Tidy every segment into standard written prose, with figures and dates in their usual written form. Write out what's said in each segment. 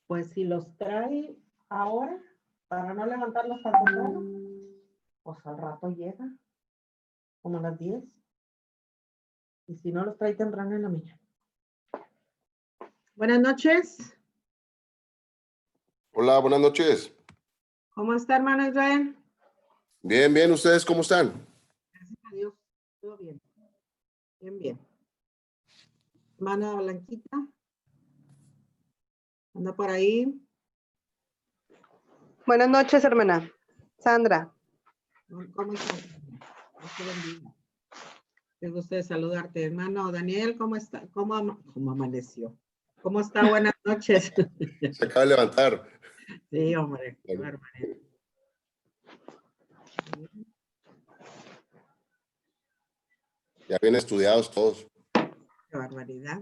Pues si los trae ahora, para no levantarlos tan temprano, pues al rato llega, como a las 10. Y si no los trae temprano en la mañana. Buenas noches. Hola, buenas noches. ¿Cómo está, hermano Israel? Bien, bien. ¿Ustedes cómo están? Gracias a Dios. Todo bien. Bien, bien. Hermana Blanquita. Anda por ahí. Buenas noches, hermana. Sandra. ¿Cómo está? Dios te bendiga. Qué gusto de saludarte, hermano Daniel. ¿Cómo está? ¿Cómo amaneció? ¿Cómo está? Buenas noches. Se acaba de levantar. Sí, hombre. Qué barbaridad. Ya bien estudiados todos. Qué barbaridad.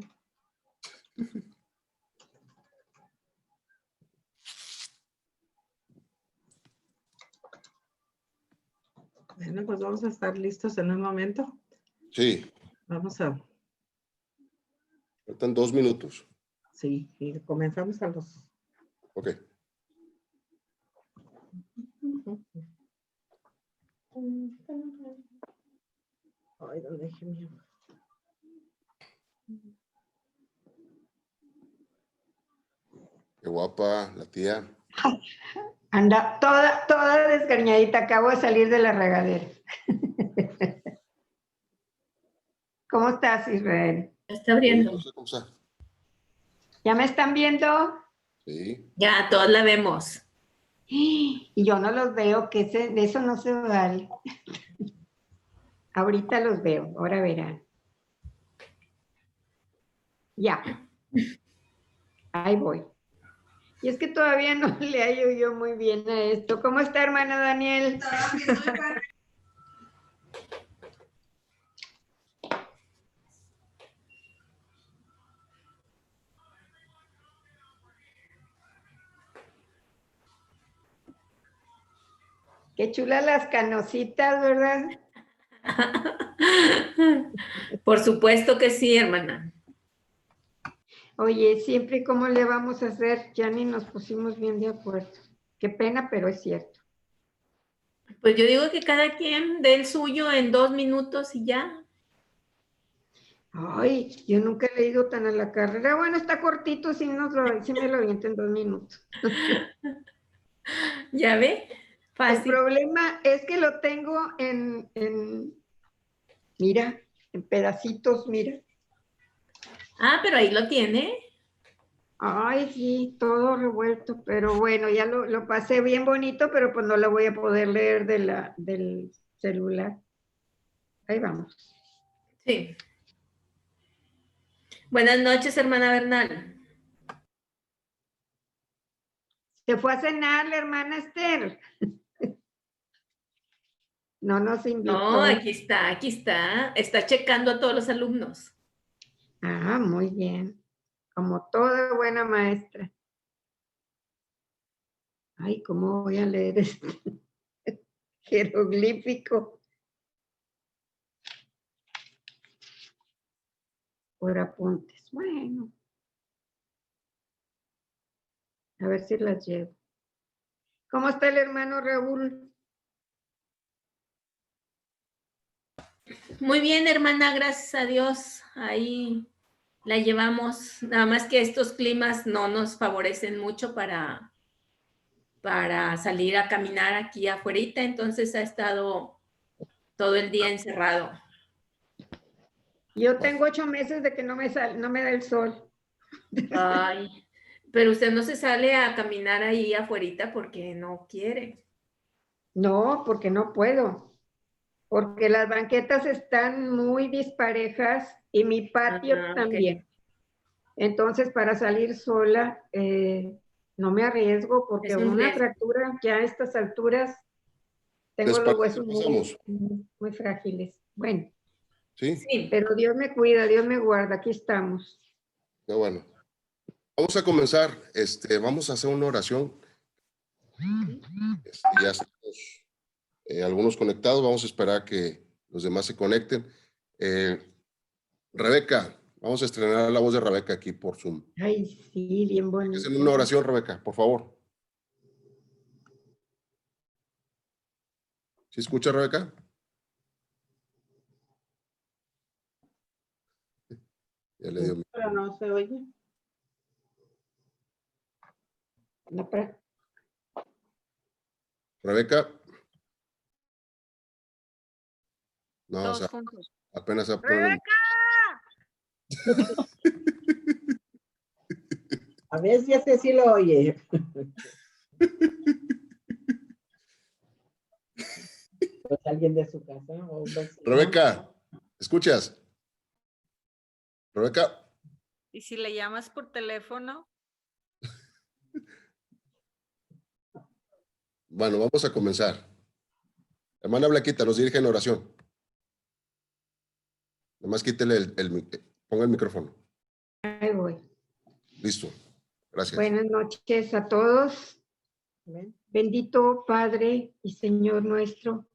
Bueno, pues vamos a estar listos en un momento. Sí, Vamos a, faltan 2 minutos. sí, y comenzamos a los... Ok. Ay, ¿dónde dejé mi... Qué guapa la tía. Anda toda desgreñadita, acabo de salir de la regadera. ¿Cómo estás, Israel? Está abriendo. No sé cómo está. ¿Ya me están viendo? Sí. Ya, todos la vemos. Y yo no los veo, que de eso no se vale. Ahorita los veo, ahora verán. Ya. Ahí voy. Y es que todavía no le hallo yo muy bien a esto. ¿Cómo está, hermano Daniel? Qué chulas las canositas, ¿verdad? Por supuesto que sí, hermana. Oye, siempre cómo le vamos a hacer, ya ni nos pusimos bien de acuerdo. Qué pena, pero es cierto. Pues yo digo que cada quien dé el suyo en 2 minutos y ya. Ay, yo nunca he leído tan a la carrera. Bueno, está cortito, sí me lo aviento en 2 minutos. ¿Ya ve? El Fácil. problema es que lo tengo mira, en pedacitos, mira. Ah, pero ahí lo tiene. Ay, sí, todo revuelto, pero bueno, ya lo pasé bien bonito, pero pues no lo voy a poder leer del celular. Ahí vamos. Sí. Buenas noches, hermana Bernal. Se fue a cenar la hermana Esther. No nos invitó. No, aquí está, aquí está. Está checando a todos los alumnos. Ah, muy bien. Como toda buena maestra. Ay, ¿cómo voy a leer este jeroglífico? Por apuntes. Bueno. A ver si las llevo. ¿Cómo está el hermano Raúl? Muy bien, hermana, gracias a Dios. Ahí la llevamos. Nada más que estos climas no nos favorecen mucho para salir a caminar aquí afuera, entonces ha estado todo el día encerrado. Yo tengo 8 meses de que no me da el sol. Ay, pero usted no se sale a caminar ahí afuera porque no quiere. No, porque no puedo. Porque las banquetas están muy disparejas y mi patio también. Okay. Entonces, para salir sola, no me arriesgo porque Es un una riesgo. fractura ya a estas alturas tengo los huesos muy frágiles. Bueno, Sí. Sí. pero Dios me cuida, Dios me guarda, aquí estamos. Qué bueno. Vamos a comenzar. Vamos a hacer una oración. Ya estamos algunos conectados. Vamos a esperar a que los demás se conecten. Rebeca, Vamos a estrenar la voz de Rebeca aquí por Zoom. Ay, sí, bien bonito. Hacen una oración, Rebeca, por favor. ¿Sí escucha, Rebeca? Ya le dio. Pero no se oye. No, pero- Rebeca. No, o Todos sea, juntos. apenas se pone. A ver si ese sí lo oye. Pues alguien de su casa o un vecino. Rebeca, ¿escuchas? Rebeca, ¿Y si le llamas por teléfono? bueno, vamos a comenzar. Hermana Blanquita, nos dirige en oración. Nomás quítele ponga el micrófono. Ahí voy. Listo. Gracias. Buenas noches a todos. Amén. Bendito Padre y Señor nuestro.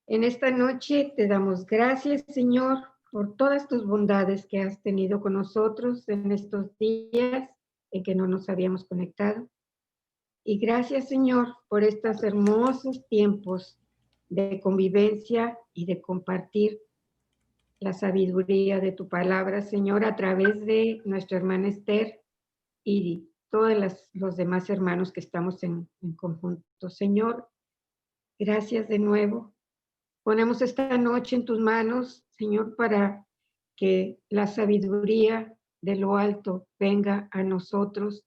En esta noche te damos gracias, Señor, por todas tus bondades que has tenido con nosotros en estos días en que no nos habíamos conectado. Y gracias, Señor, por estos hermosos tiempos de convivencia y de compartir la sabiduría de tu palabra, Señor, a través de nuestra hermana Esther y todos los demás hermanos que estamos en conjunto. Señor, gracias de nuevo. Ponemos esta noche en tus manos, Señor, para que la sabiduría de lo alto venga a nosotros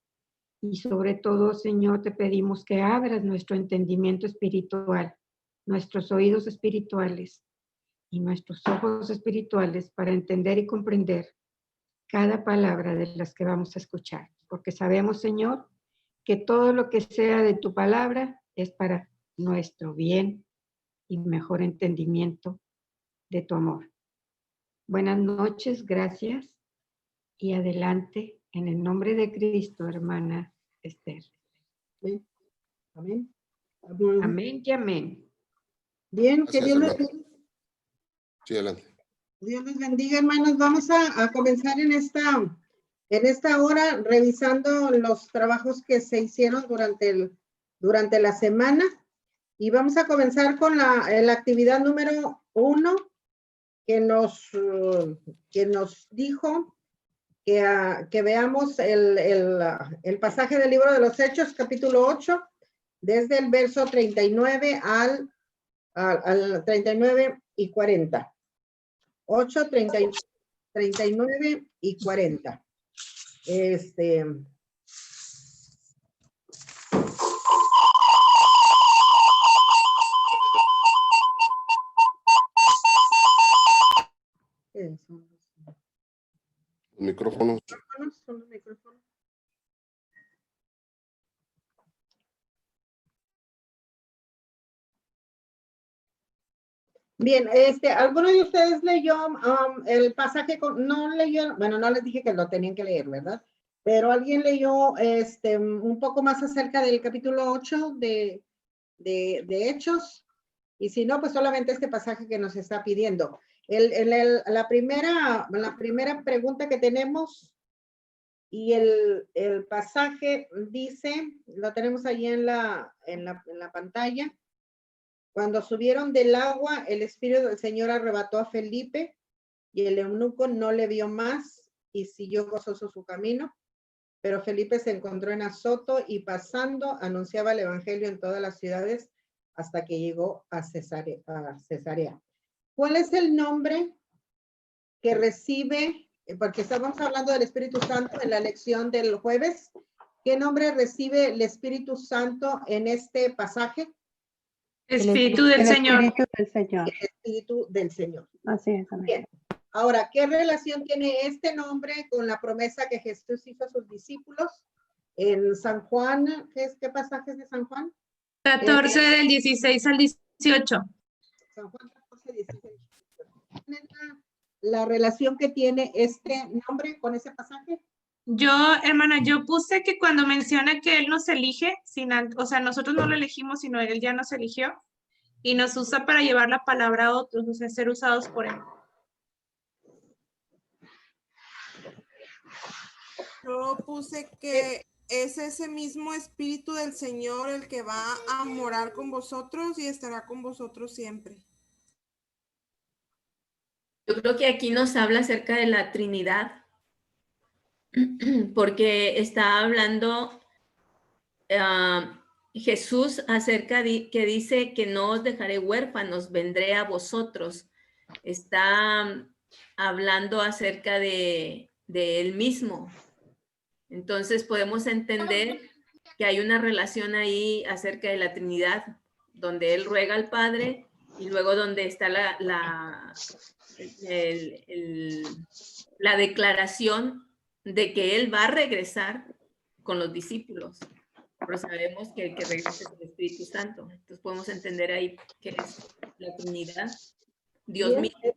y sobre todo, Señor, te pedimos que abras nuestro entendimiento espiritual, nuestros oídos espirituales y nuestros ojos espirituales para entender y comprender cada palabra de las que vamos a escuchar, porque sabemos, Señor, que todo lo que sea de tu palabra es para nuestro bien y mejor entendimiento de tu amor. Buenas noches, gracias y adelante en el nombre de Cristo, hermana Esther. Amén. Amén. Amén y amén. Bien, que Gracias, Dios les, hermano. Sí, adelante. Dios les bendiga, hermanos. Vamos a comenzar en esta hora revisando los trabajos que se hicieron durante la semana. Y vamos a comenzar con la actividad número 1 que nos dijo que veamos el pasaje del libro de los Hechos, capítulo 8, desde el verso 39 al 39 y 40. 8, 39 y 40. Micrófono. Son los micrófonos. Bien, ¿alguno de ustedes leyó el pasaje? No leyó, bueno, no les dije que lo tenían que leer, ¿verdad? Pero alguien leyó un poco más acerca del capítulo 8 de Hechos, y si no, pues solamente este pasaje que nos está pidiendo. La primera pregunta que tenemos, y el pasaje dice, lo tenemos ahí en la pantalla. Cuando subieron del agua, el Espíritu del Señor arrebató a Felipe y el eunuco no le vio más y siguió gozoso su camino. Pero Felipe se encontró en Azoto y pasando anunciaba el evangelio en todas las ciudades hasta que llegó a Cesarea. ¿Cuál es el nombre que recibe? Porque estábamos hablando del Espíritu Santo en la lección del jueves. ¿Qué nombre recibe el Espíritu Santo en este pasaje? Espíritu del Señor. El Espíritu del Señor. El Espíritu del Señor. Así es, amén. Bien. Ahora, ¿qué relación tiene este nombre con la promesa que Jesús hizo a sus discípulos en San Juan? ¿Qué pasajes de San Juan? 14 del 16 al 18. San Juan 14, 16. ¿Cuál es la relación que tiene este nombre con ese pasaje? Yo, hermana, yo puse que cuando menciona que Él nos elige, o sea, nosotros no lo elegimos, sino Él ya nos eligió y nos usa para llevar la palabra a otros, o sea, ser usados por Él. Yo puse que es ese mismo Espíritu del Señor el que va a morar con vosotros y estará con vosotros siempre. Yo creo que aquí nos habla acerca de la Trinidad, porque está hablando Jesús acerca de que dice que no os dejaré huérfanos, vendré a vosotros. Está hablando acerca de él mismo. Entonces podemos entender que hay una relación ahí acerca de la Trinidad, donde él ruega al Padre y luego donde está la declaración de que él va a regresar con los discípulos. Pero sabemos que el que regresa es el Espíritu Santo. Entonces podemos entender ahí que es la Trinidad, Dios Bien. mismo.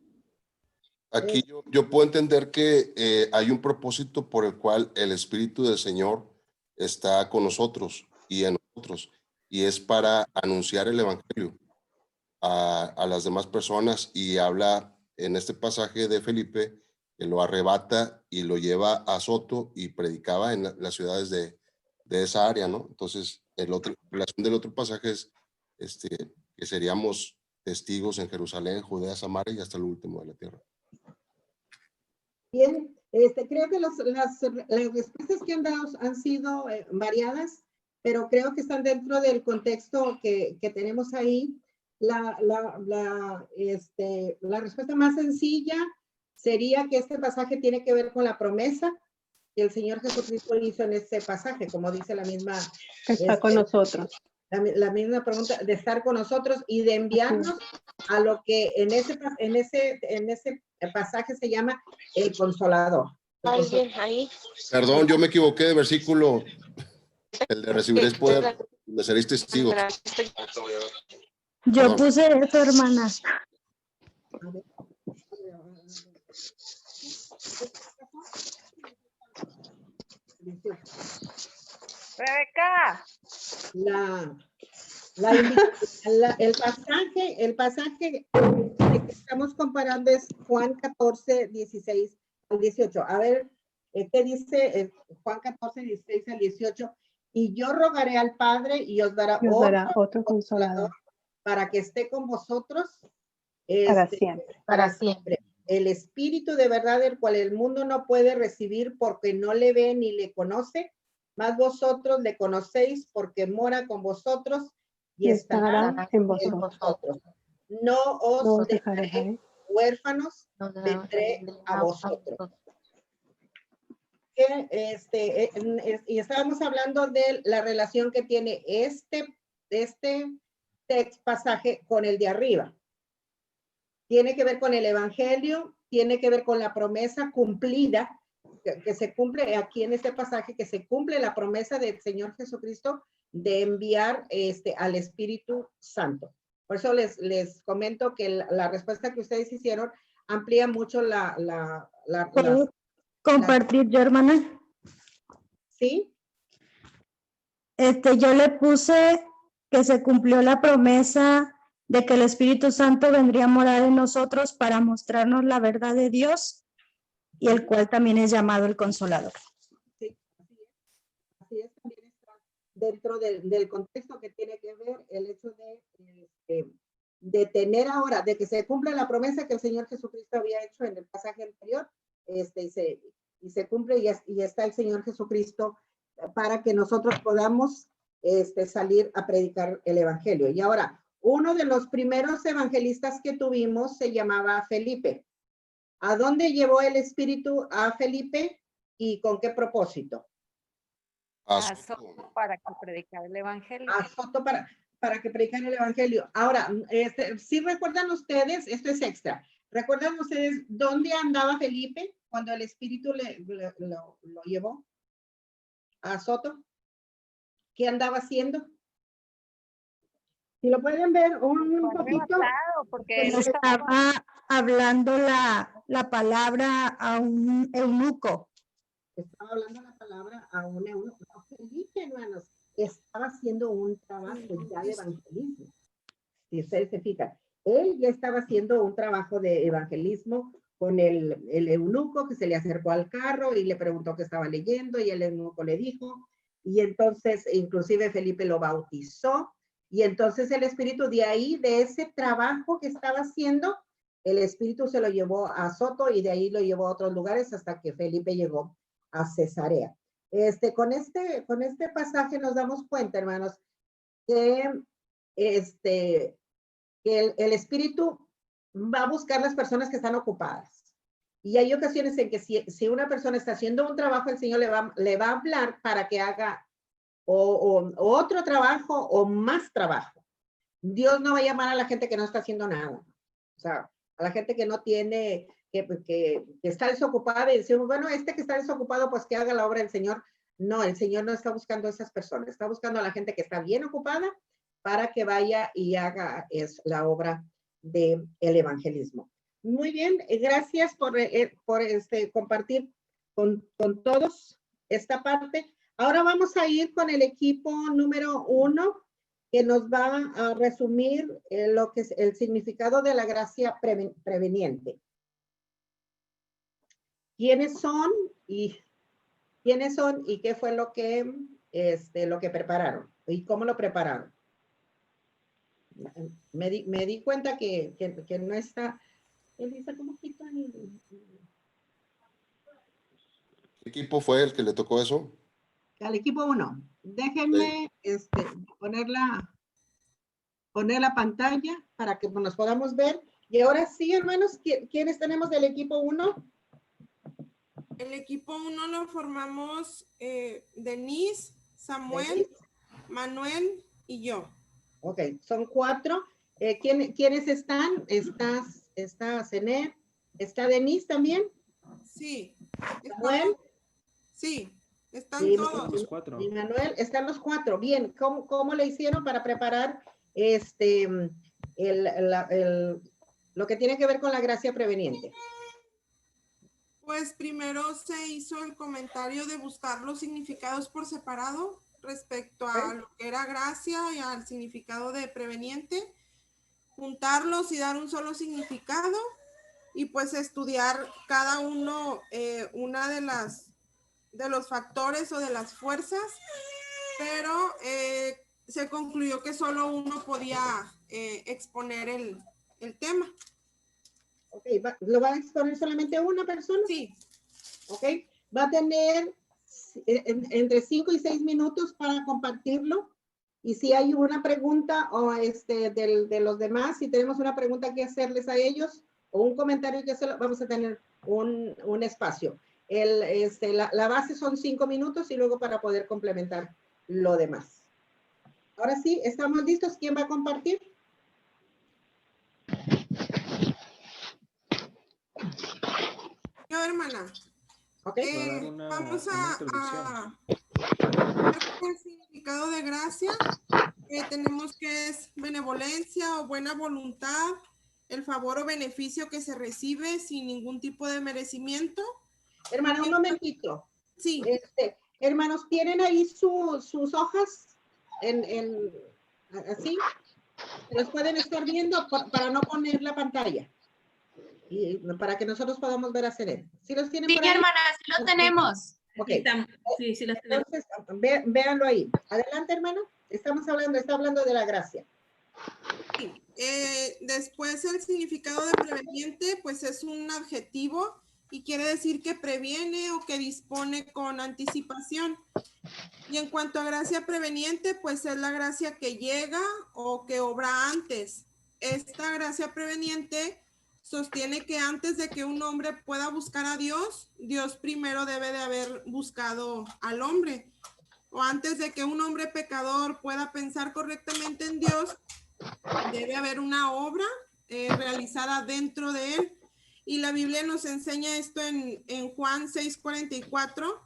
Aquí yo puedo entender que hay un propósito por el cual el Espíritu del Señor está con nosotros y en nosotros, y es para anunciar el Evangelio a las demás personas, y habla en este pasaje de Felipe que lo arrebata y lo lleva a Azoto y predicaba en las ciudades de esa área, ¿no? Entonces, la relación del otro pasaje es que seríamos testigos en Jerusalén, Judea, Samaria y hasta el último de la tierra. Bien, creo que las respuestas que han dado han sido variadas, pero creo que están dentro del contexto que tenemos ahí. La respuesta más sencilla sería que este pasaje tiene que ver con la promesa que el Señor Jesucristo hizo en este pasaje, como dice la misma. Que está con nosotros. La misma pregunta de estar con nosotros y de enviarnos a lo que en ese pasaje se llama el Consolador. ¿Alguien ahí? Perdón, yo me equivoqué de versículo. El de recibiréis poder, me seréis testigos. Yo puse eso, hermana. Rebeca. El pasaje que estamos comparando es Juan 14, 16 al 18. A ver, ¿qué dice Juan 14, 16 al 18? Y yo rogaré al Padre y os dará otro consolador para que esté con vosotros para siempre. Para siempre. El Espíritu de verdad, el cual el mundo no puede recibir porque no le ve ni le conoce, mas vosotros le conocéis porque mora con vosotros y estará en vosotros. No os dejaré huérfanos, vendré a vosotros. Y estábamos hablando de la relación que tiene este pasaje con el de arriba. Tiene que ver con el Evangelio, tiene que ver con la promesa cumplida, que se cumple aquí en este pasaje, que se cumple la promesa del Señor Jesucristo de enviar al Espíritu Santo. Por eso les comento que la respuesta que ustedes hicieron amplía mucho ¿Puedo compartir yo, hermana? ¿Sí? Yo le puse que se cumplió la promesa de que el Espíritu Santo vendría a morar en nosotros para mostrarnos la verdad de Dios, y el cual también es llamado el Consolador. Sí, así es, también está dentro del contexto que tiene que ver el hecho de tener ahora, de que se cumple la promesa que el Señor Jesucristo había hecho en el pasaje anterior, y se cumple y está el Señor Jesucristo para que nosotros podamos salir a predicar el Evangelio. Y ahora, uno de los primeros evangelistas que tuvimos se llamaba Felipe. ¿A dónde llevó el Espíritu a Felipe y con qué propósito? A Soto para que predicara el Evangelio. A Soto para que predicara el Evangelio. Ahora, si recuerdan ustedes, esto es extra, ¿recuerdan ustedes dónde andaba Felipe cuando el Espíritu lo llevó a Soto? ¿Qué andaba haciendo? Si lo pueden ver un poquito. Porque estaba hablando la palabra a un eunuco. Estaba hablando la palabra a un eunuco. Felipe, hermanos, estaba haciendo un trabajo ya de evangelismo. Si ustedes se fijan, él ya estaba haciendo un trabajo de evangelismo el eunuco que se le acercó al carro y le preguntó qué estaba leyendo y el eunuco le dijo, y entonces inclusive Felipe lo bautizó, y entonces el Espíritu de ahí, de ese trabajo que estaba haciendo, el Espíritu se lo llevó a Soto y de ahí lo llevó a otros lugares hasta que Felipe llegó a Cesarea. Con este pasaje nos damos cuenta, hermanos, que, que el Espíritu va a buscar las personas que están ocupadas. Y hay ocasiones en que si una persona está haciendo un trabajo, el Señor le va a hablar para que haga o otro trabajo o más trabajo. Dios no va a llamar a la gente que no está haciendo nada. O sea, a la gente que no tiene, que está desocupada y decimos, bueno, que está desocupado, pues que haga la obra del Señor. No, el Señor no está buscando a esas personas, está buscando a la gente que está bien ocupada para que vaya y haga la obra del evangelismo. Muy bien, gracias por compartir con todos esta parte. Ahora vamos a ir con el equipo número 1, que nos va a resumir lo que es el significado de la gracia preveniente. ¿Quiénes son y qué fue lo que prepararon y cómo lo prepararon? Me di cuenta que no está. Elisa, ¿cómo quito el ¿Qué equipo fue el que le tocó eso? Al equipo 1. Déjenme poner la pantalla para que nos podamos ver. Y ahora sí, hermanos, ¿quiénes tenemos del equipo 1? El equipo 1 lo formamos Denise, Samuel, Manuel y yo. Ok, son 4. ¿Quiénes están? Está Zenet, ¿está Denise también? Sí. ¿Samuel? Sí, están todos. Los 4. Y Manuel, están los 4. Bien, ¿cómo le hicieron para preparar lo que tiene que ver con la gracia preveniente? Pues primero se hizo el comentario de buscar los significados por separado respecto a lo que era gracia y al significado de preveniente, juntarlos y dar un solo significado y pues estudiar cada uno una de los factores o de las fuerzas, pero se concluyó que solo uno podía exponer el tema. Ok, ¿lo va a exponer solamente una persona? Sí. Ok, va a tener entre 5 y 6 minutos para compartirlo. Y si hay una pregunta o de los demás, si tenemos una pregunta que hacerles a ellos o un comentario que hacer, vamos a tener un espacio. La base son 5 minutos y luego para poder complementar lo demás. Ahora sí, ¿estamos listos? ¿Quién va a compartir? Yo, hermana. Okay. Vamos a el significado de gracia. Tenemos que es benevolencia o buena voluntad, el favor o beneficio que se recibe sin ningún tipo de merecimiento. Hermana, un momentito. Sí. Hermanos, ¿tienen ahí sus hojas así? ¿Los pueden estar viendo para no poner la pantalla? Y para que nosotros podamos ver a Zenet. ¿Sí los tienen por ahí? hermana, sí lo tenemos. Ok. Sí, los tenemos. Entonces, véanlo ahí. Adelante, hermano. Está hablando de la gracia. Sí. Después el significado de preveniente, pues es un adjetivo y quiere decir que previene o que dispone con anticipación. Y en cuanto a gracia preveniente, pues es la gracia que llega o que obra antes. Esta gracia preveniente sostiene que antes de que un hombre pueda buscar a Dios, Dios primero debe de haber buscado al hombre. O antes de que un hombre pecador pueda pensar correctamente en Dios, debe haber una obra realizada dentro de él. Y la Biblia nos enseña esto en Juan 6:44,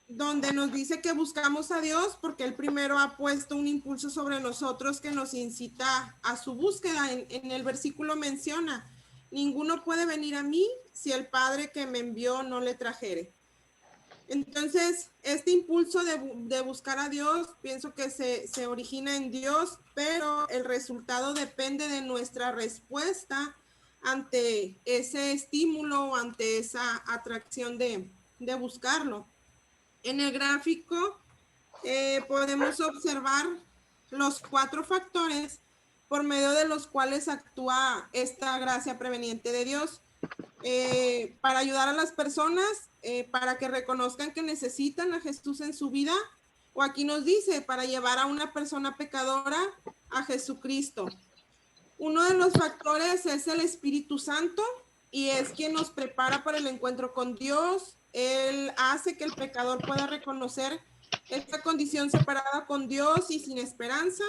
donde nos dice que buscamos a Dios porque Él primero ha puesto un impulso sobre nosotros que nos incita a su búsqueda. En el versículo menciona, ninguno puede venir a mí si el Padre que me envió no le trajere. Entonces, este impulso de buscar a Dios, pienso que se origina en Dios, pero el resultado depende de nuestra respuesta ante ese estímulo o ante esa atracción de buscarlo. En el gráfico podemos observar los 4 factores por medio de los cuales actúa esta gracia preveniente de Dios para ayudar a las personas, para que reconozcan que necesitan a Jesús en su vida, o aquí nos dice, para llevar a una persona pecadora a Jesucristo. Uno de los factores es el Espíritu Santo, y es quien nos prepara para el encuentro con Dios. Él hace que el pecador pueda reconocer esta condición separada con Dios y sin esperanza.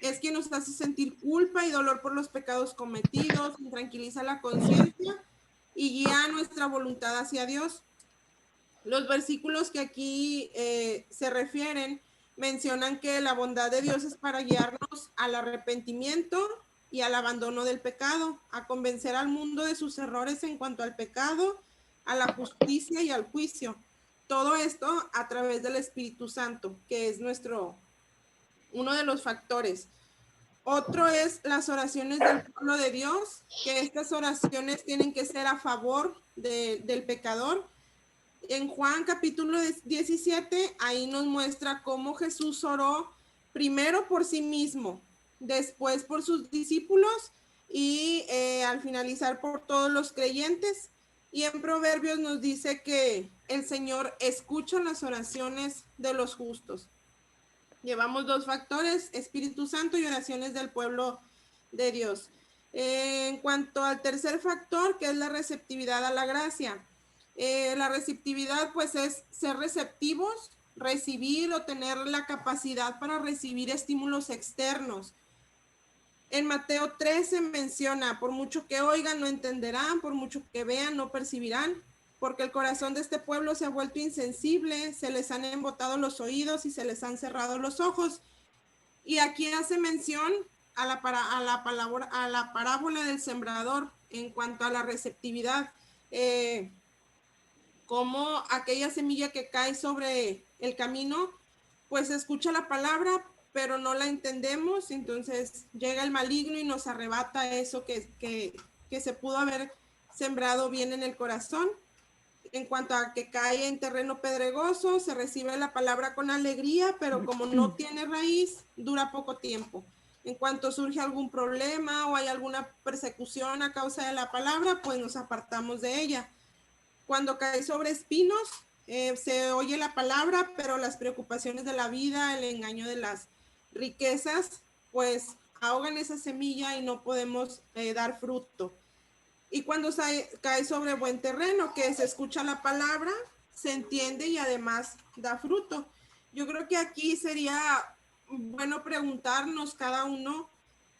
Es quien nos hace sentir culpa y dolor por los pecados cometidos, tranquiliza la conciencia y guía nuestra voluntad hacia Dios. Los versículos que aquí se refieren mencionan que la bondad de Dios es para guiarnos al arrepentimiento y al abandono del pecado, a convencer al mundo de sus errores en cuanto al pecado, a la justicia y al juicio. Todo esto a través del Espíritu Santo, que es uno de los factores. Otro es las oraciones del pueblo de Dios, que estas oraciones tienen que ser a favor del pecador. En Juan capítulo 17, ahí nos muestra cómo Jesús oró primero por sí mismo, después por sus discípulos y al finalizar por todos los creyentes. Y en Proverbios nos dice que el Señor escucha las oraciones de los justos. Llevamos 2 factores, Espíritu Santo y oraciones del pueblo de Dios. En cuanto al tercer factor, que es la receptividad a la gracia. La receptividad pues es ser receptivos, recibir o tener la capacidad para recibir estímulos externos. En Mateo 13 menciona, por mucho que oigan no entenderán, por mucho que vean no percibirán, porque el corazón de este pueblo se ha vuelto insensible, se les han embotado los oídos y se les han cerrado los ojos. Y aquí hace mención a la parábola del sembrador en cuanto a la receptividad, como aquella semilla que cae sobre el camino, pues escucha la palabra, pero no la entendemos, entonces llega el maligno y nos arrebata eso que se pudo haber sembrado bien en el corazón. En cuanto a que cae en terreno pedregoso, se recibe la palabra con alegría, pero como no tiene raíz, dura poco tiempo. En cuanto surge algún problema o hay alguna persecución a causa de la palabra, pues nos apartamos de ella. Cuando cae sobre espinos, se oye la palabra, pero las preocupaciones de la vida, el engaño de las riquezas, pues ahogan esa semilla y no podemos dar fruto. Y cuando cae sobre buen terreno, que se escucha la palabra, se entiende y además da fruto. Yo creo que aquí sería bueno preguntarnos cada uno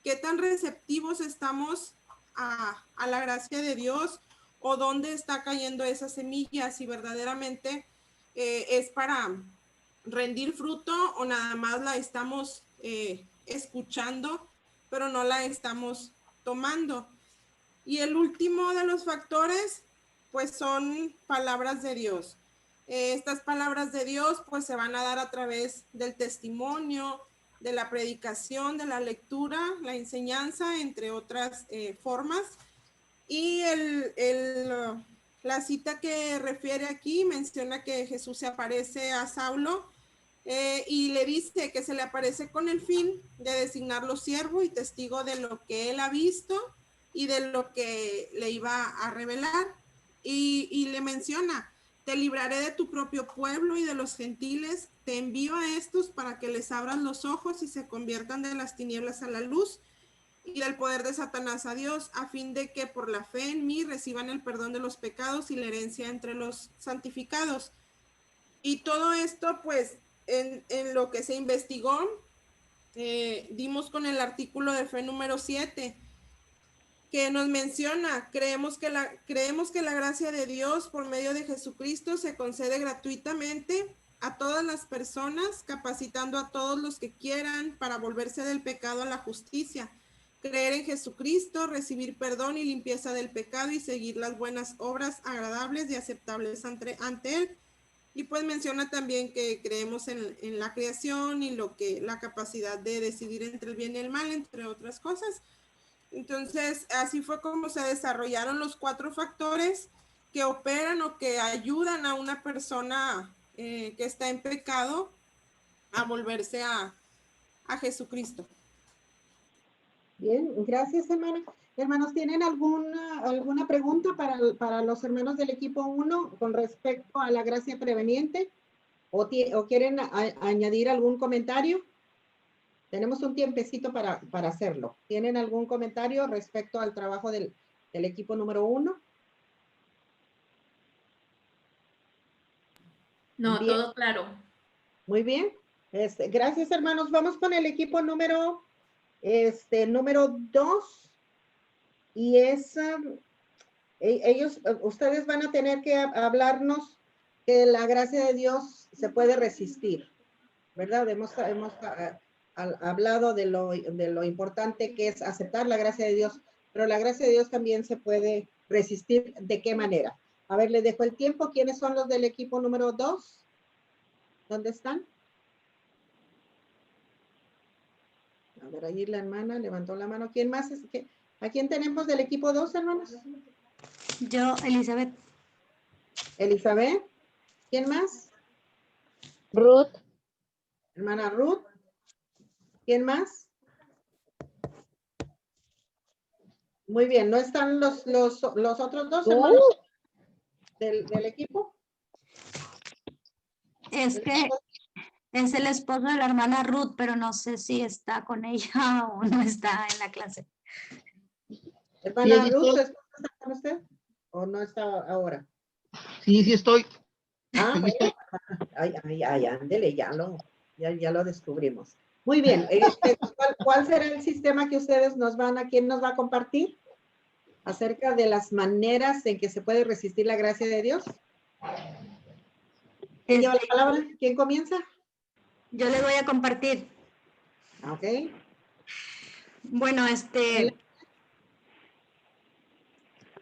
qué tan receptivos estamos a la gracia de Dios, o dónde está cayendo esa semilla, si verdaderamente es para rendir fruto o nada más la estamos escuchando, pero no la estamos tomando. Y el último de los factores, pues son palabras de Dios. Estas palabras de Dios, pues se van a dar a través del testimonio, de la predicación, de la lectura, la enseñanza, entre otras formas. Y la cita que refiere aquí menciona que Jesús se aparece a Saulo y le dice que se le aparece con el fin de designarlo siervo y testigo de lo que él ha visto y de lo que le iba a revelar. Y le menciona, te libraré de tu propio pueblo y de los gentiles, te envío a estos para que les abran los ojos y se conviertan de las tinieblas a la luz y del poder de Satanás a Dios, a fin de que por la fe en mí reciban el perdón de los pecados y la herencia entre los santificados. Y todo esto, pues, en lo que se investigó, dimos con el artículo de fe número 7, que nos menciona, creemos que la gracia de Dios por medio de Jesucristo se concede gratuitamente a todas las personas, capacitando a todos los que quieran para volverse del pecado a la justicia, creer en Jesucristo, recibir perdón y limpieza del pecado y seguir las buenas obras agradables y aceptables ante Él. Y pues menciona también que creemos en la creación y la capacidad de decidir entre el bien y el mal, entre otras cosas. Entonces, así fue como se desarrollaron los 4 factores que operan o que ayudan a una persona que está en pecado a volverse a Jesucristo. Bien, gracias, hermana. Hermanos, ¿tienen alguna pregunta para los hermanos del equipo 1 con respecto a la gracia preveniente? ¿O quieren añadir algún comentario? Tenemos un tiempecito para hacerlo. ¿Tienen algún comentario respecto al trabajo del equipo número 1? No, Bien. todo claro. Muy bien. Gracias, hermanos. Vamos con el equipo número 2. Y ustedes van a tener que hablarnos que la gracia de Dios se puede resistir, ¿verdad? Hemos hablado de lo importante que es aceptar la gracia de Dios, pero la gracia de Dios también se puede resistir. ¿De qué manera? A ver, les dejo el tiempo. ¿Quiénes son los del equipo número 2? ¿Dónde están? A ver, ahí la hermana levantó la mano. ¿Quién más? ¿A quién tenemos del equipo 2, hermanos? Yo, Elizabeth. Elizabeth. ¿Quién más? Ruth. Hermana Ruth. ¿Quién más? Muy bien, ¿no están los otros 2 hermanos del equipo? Es que es el esposo de la hermana Ruth, pero no sé si está con ella o no está en la clase. Hermana Ruth, ¿su esposo está con usted? ¿O no está ahora? Sí, sí estoy. Ah, bueno. Ay, ándele, ya lo descubrimos. Muy bien. ¿Cuál será el sistema que ustedes quién nos va a compartir acerca de las maneras en que se puede resistir la gracia de Dios? ¿Quién lleva la palabra? ¿Quién comienza? Yo le voy a compartir. Ok. Bueno,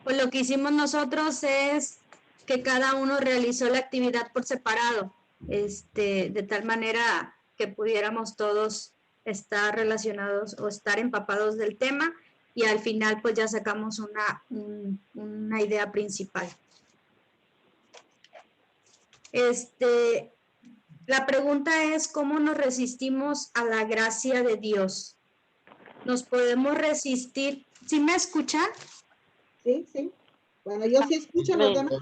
pues lo que hicimos nosotros es que cada uno realizó la actividad por separado, de tal manera que pudiéramos todos estar relacionados o estar empapados del tema, y al final pues ya sacamos una idea principal. La pregunta es, ¿cómo nos resistimos a la gracia de Dios? ¿Nos podemos resistir? ¿Sí me escuchan? Sí. Bueno, yo sí escucho a los demás.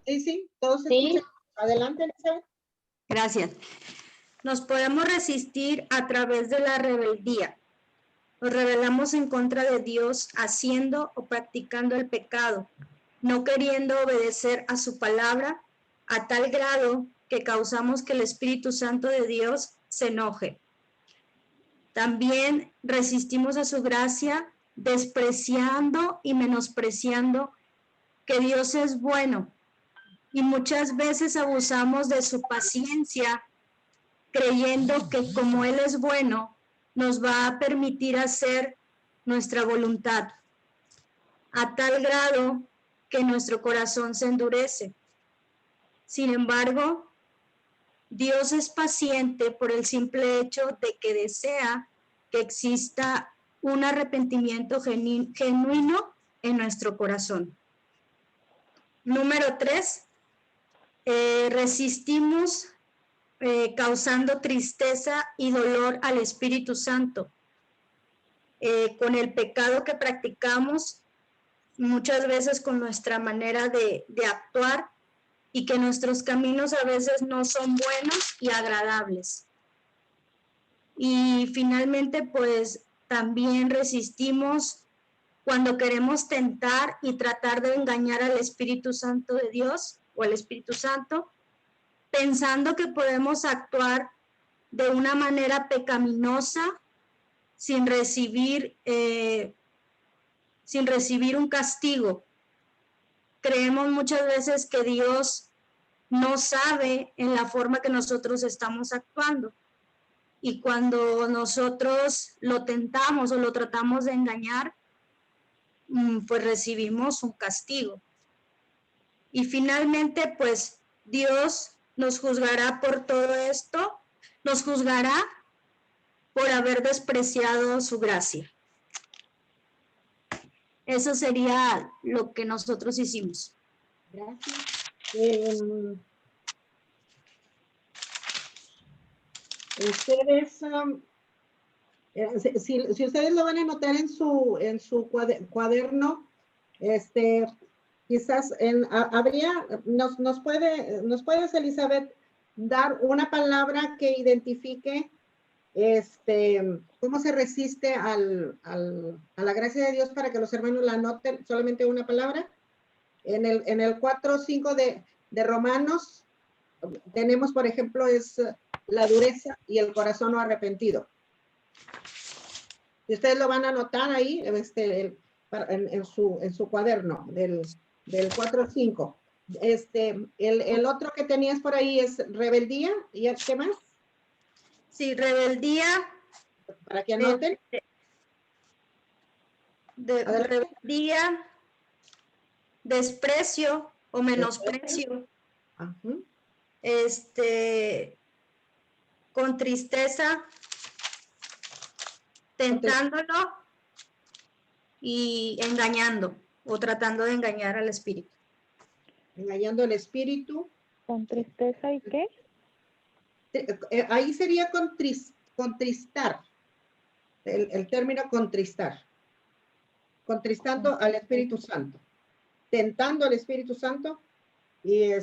Sí, todos escuchan. Adelante, Elizabeth. Gracias. Nos podemos resistir a través de la rebeldía. Nos rebelamos en contra de Dios haciendo o practicando el pecado, no queriendo obedecer a su palabra a tal grado que causamos que el Espíritu Santo de Dios se enoje. También resistimos a su gracia despreciando y menospreciando que Dios es bueno, y muchas veces abusamos de su paciencia creyendo que como Él es bueno, nos va a permitir hacer nuestra voluntad, a tal grado que nuestro corazón se endurece. Sin embargo, Dios es paciente por el simple hecho de que desea que exista un arrepentimiento genuino en nuestro corazón. Número 3, resistimos causando tristeza y dolor al Espíritu Santo. Con el pecado que practicamos, muchas veces con nuestra manera de actuar, y que nuestros caminos a veces no son buenos y agradables. Y finalmente, pues también resistimos cuando queremos tentar y tratar de engañar al Espíritu Santo de Dios o al Espíritu Santo, pensando que podemos actuar de una manera pecaminosa sin recibir un castigo. Creemos muchas veces que Dios no sabe en la forma que nosotros estamos actuando, y cuando nosotros lo tentamos o lo tratamos de engañar, pues recibimos un castigo. Y finalmente, pues Dios nos juzgará por todo esto, nos juzgará por haber despreciado su gracia. Eso sería lo que nosotros hicimos. Gracias. Ustedes, si ustedes lo van a anotar en su cuaderno, quizás nos puedes, Elizabeth, dar una palabra que identifique cómo se resiste a la gracia de Dios para que los hermanos la anoten, solamente una palabra. En el 4:5 de Romanos tenemos, por ejemplo, es la dureza y el corazón no arrepentido. Y ustedes lo van a anotar ahí en su cuaderno del 4:5. El otro que tenías por ahí es rebeldía. ¿Y qué más? Sí, rebeldía. Para que anoten. Rebeldía, desprecio o menosprecio. Uh-huh. Con tristeza, tentándolo y engañando o tratando de engañar al espíritu. Engañando al espíritu. ¿Con tristeza y qué? Ahí sería contristar. El término contristar. Contristando al Espíritu Santo. Tentando al Espíritu Santo. Y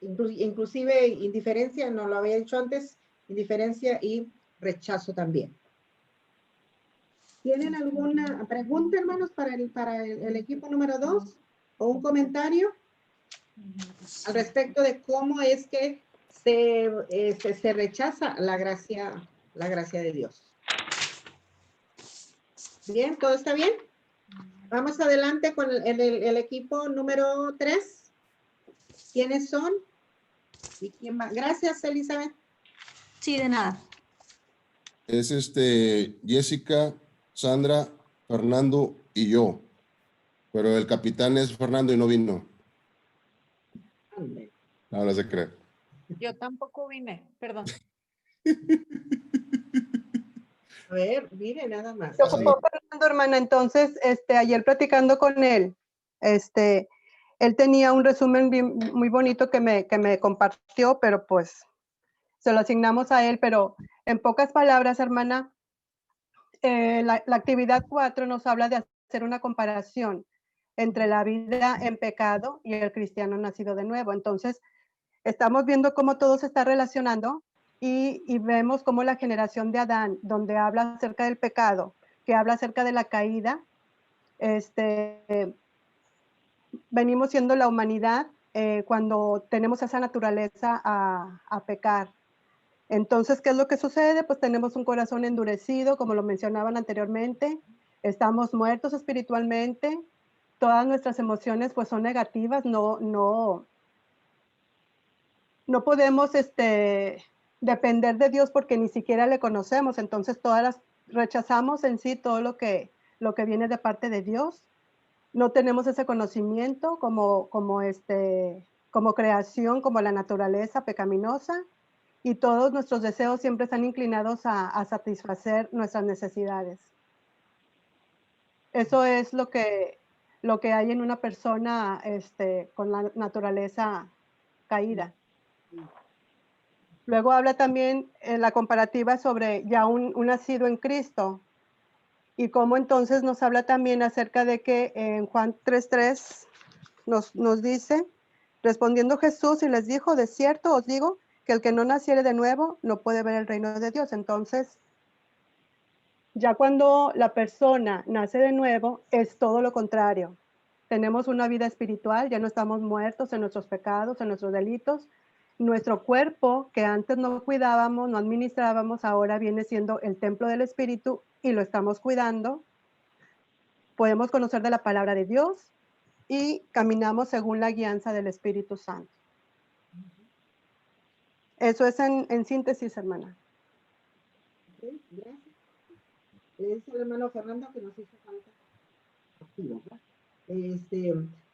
inclusive indiferencia, no lo había dicho antes, indiferencia y rechazo también. ¿Tienen alguna pregunta, hermanos, para el equipo número 2? ¿O un comentario al respecto de cómo es que se rechaza la gracia de Dios? Bien, ¿todo está bien? Vamos adelante con el equipo número 3. ¿Quiénes son? ¿Y quién va? Gracias, Elizabeth. Sí, de nada. Es Jessica, Sandra, Fernando y yo. Pero el capitán es Fernando y no vino. No, no se cree. Yo tampoco vine, perdón. A ver, mire, nada más. Se ocupó Fernando, hermana, entonces, ayer platicando con él, él tenía un resumen muy bonito que me compartió, pero pues se lo asignamos a él, pero en pocas palabras, hermana, la actividad 4 nos habla de hacer una comparación entre la vida en pecado y el cristiano nacido de nuevo. Entonces, estamos viendo cómo todo se está relacionando y vemos cómo la generación de Adán, donde habla acerca del pecado, que habla acerca de la caída, venimos siendo la humanidad cuando tenemos esa naturaleza a pecar. Entonces, ¿qué es lo que sucede? Pues tenemos un corazón endurecido, como lo mencionaban anteriormente, estamos muertos espiritualmente, todas nuestras emociones pues son negativas, no podemos depender de Dios porque ni siquiera le conocemos, entonces rechazamos en sí todo lo que viene de parte de Dios. No tenemos ese conocimiento como creación, como la naturaleza pecaminosa, y todos nuestros deseos siempre están inclinados a satisfacer nuestras necesidades. Eso es lo que hay en una persona con la naturaleza caída. Luego habla también la comparativa sobre ya un nacido en Cristo, y cómo entonces nos habla también acerca de que en Juan 3:3 nos dice, respondiendo Jesús y les dijo, de cierto os digo que el que no naciere de nuevo no puede ver el reino de Dios. Entonces, ya cuando la persona nace de nuevo, es todo lo contrario. Tenemos una vida espiritual, ya no estamos muertos en nuestros pecados, en nuestros delitos. Nuestro cuerpo, que antes no cuidábamos, no administrábamos, ahora viene siendo el templo del Espíritu y lo estamos cuidando. Podemos conocer de la palabra de Dios y caminamos según la guianza del Espíritu Santo. Eso es en síntesis, hermana. Okay, gracias. Le dice el hermano Fernando que nos hizo falta.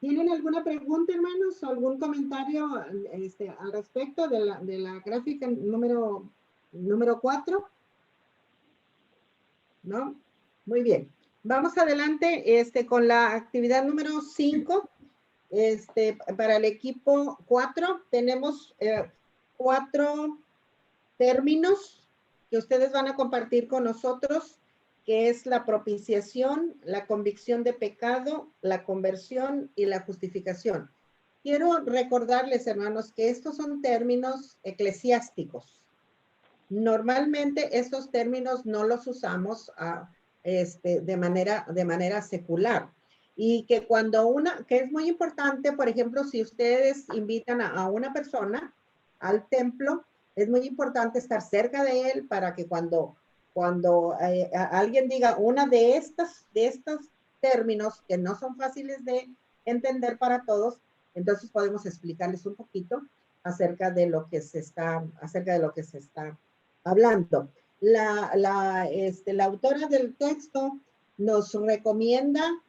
¿Tienen alguna pregunta, hermanos? ¿Algún comentario al respecto de la gráfica número 4? ¿No? Muy bien. Vamos adelante con la actividad número 5. Para el equipo 4 tenemos 4 términos que ustedes van a compartir con nosotros, que es la propiciación, la convicción de pecado, la conversión y la justificación. Quiero recordarles, hermanos, que estos son términos eclesiásticos. Normalmente estos términos no los usamos de manera secular. Y que que es muy importante, por ejemplo, si ustedes invitan a una persona al templo, es muy importante estar cerca de él para que cuando alguien diga una de estos términos que no son fáciles de entender para todos, entonces podemos explicarles un poquito acerca de lo que se está hablando. La autora del texto nos recomienda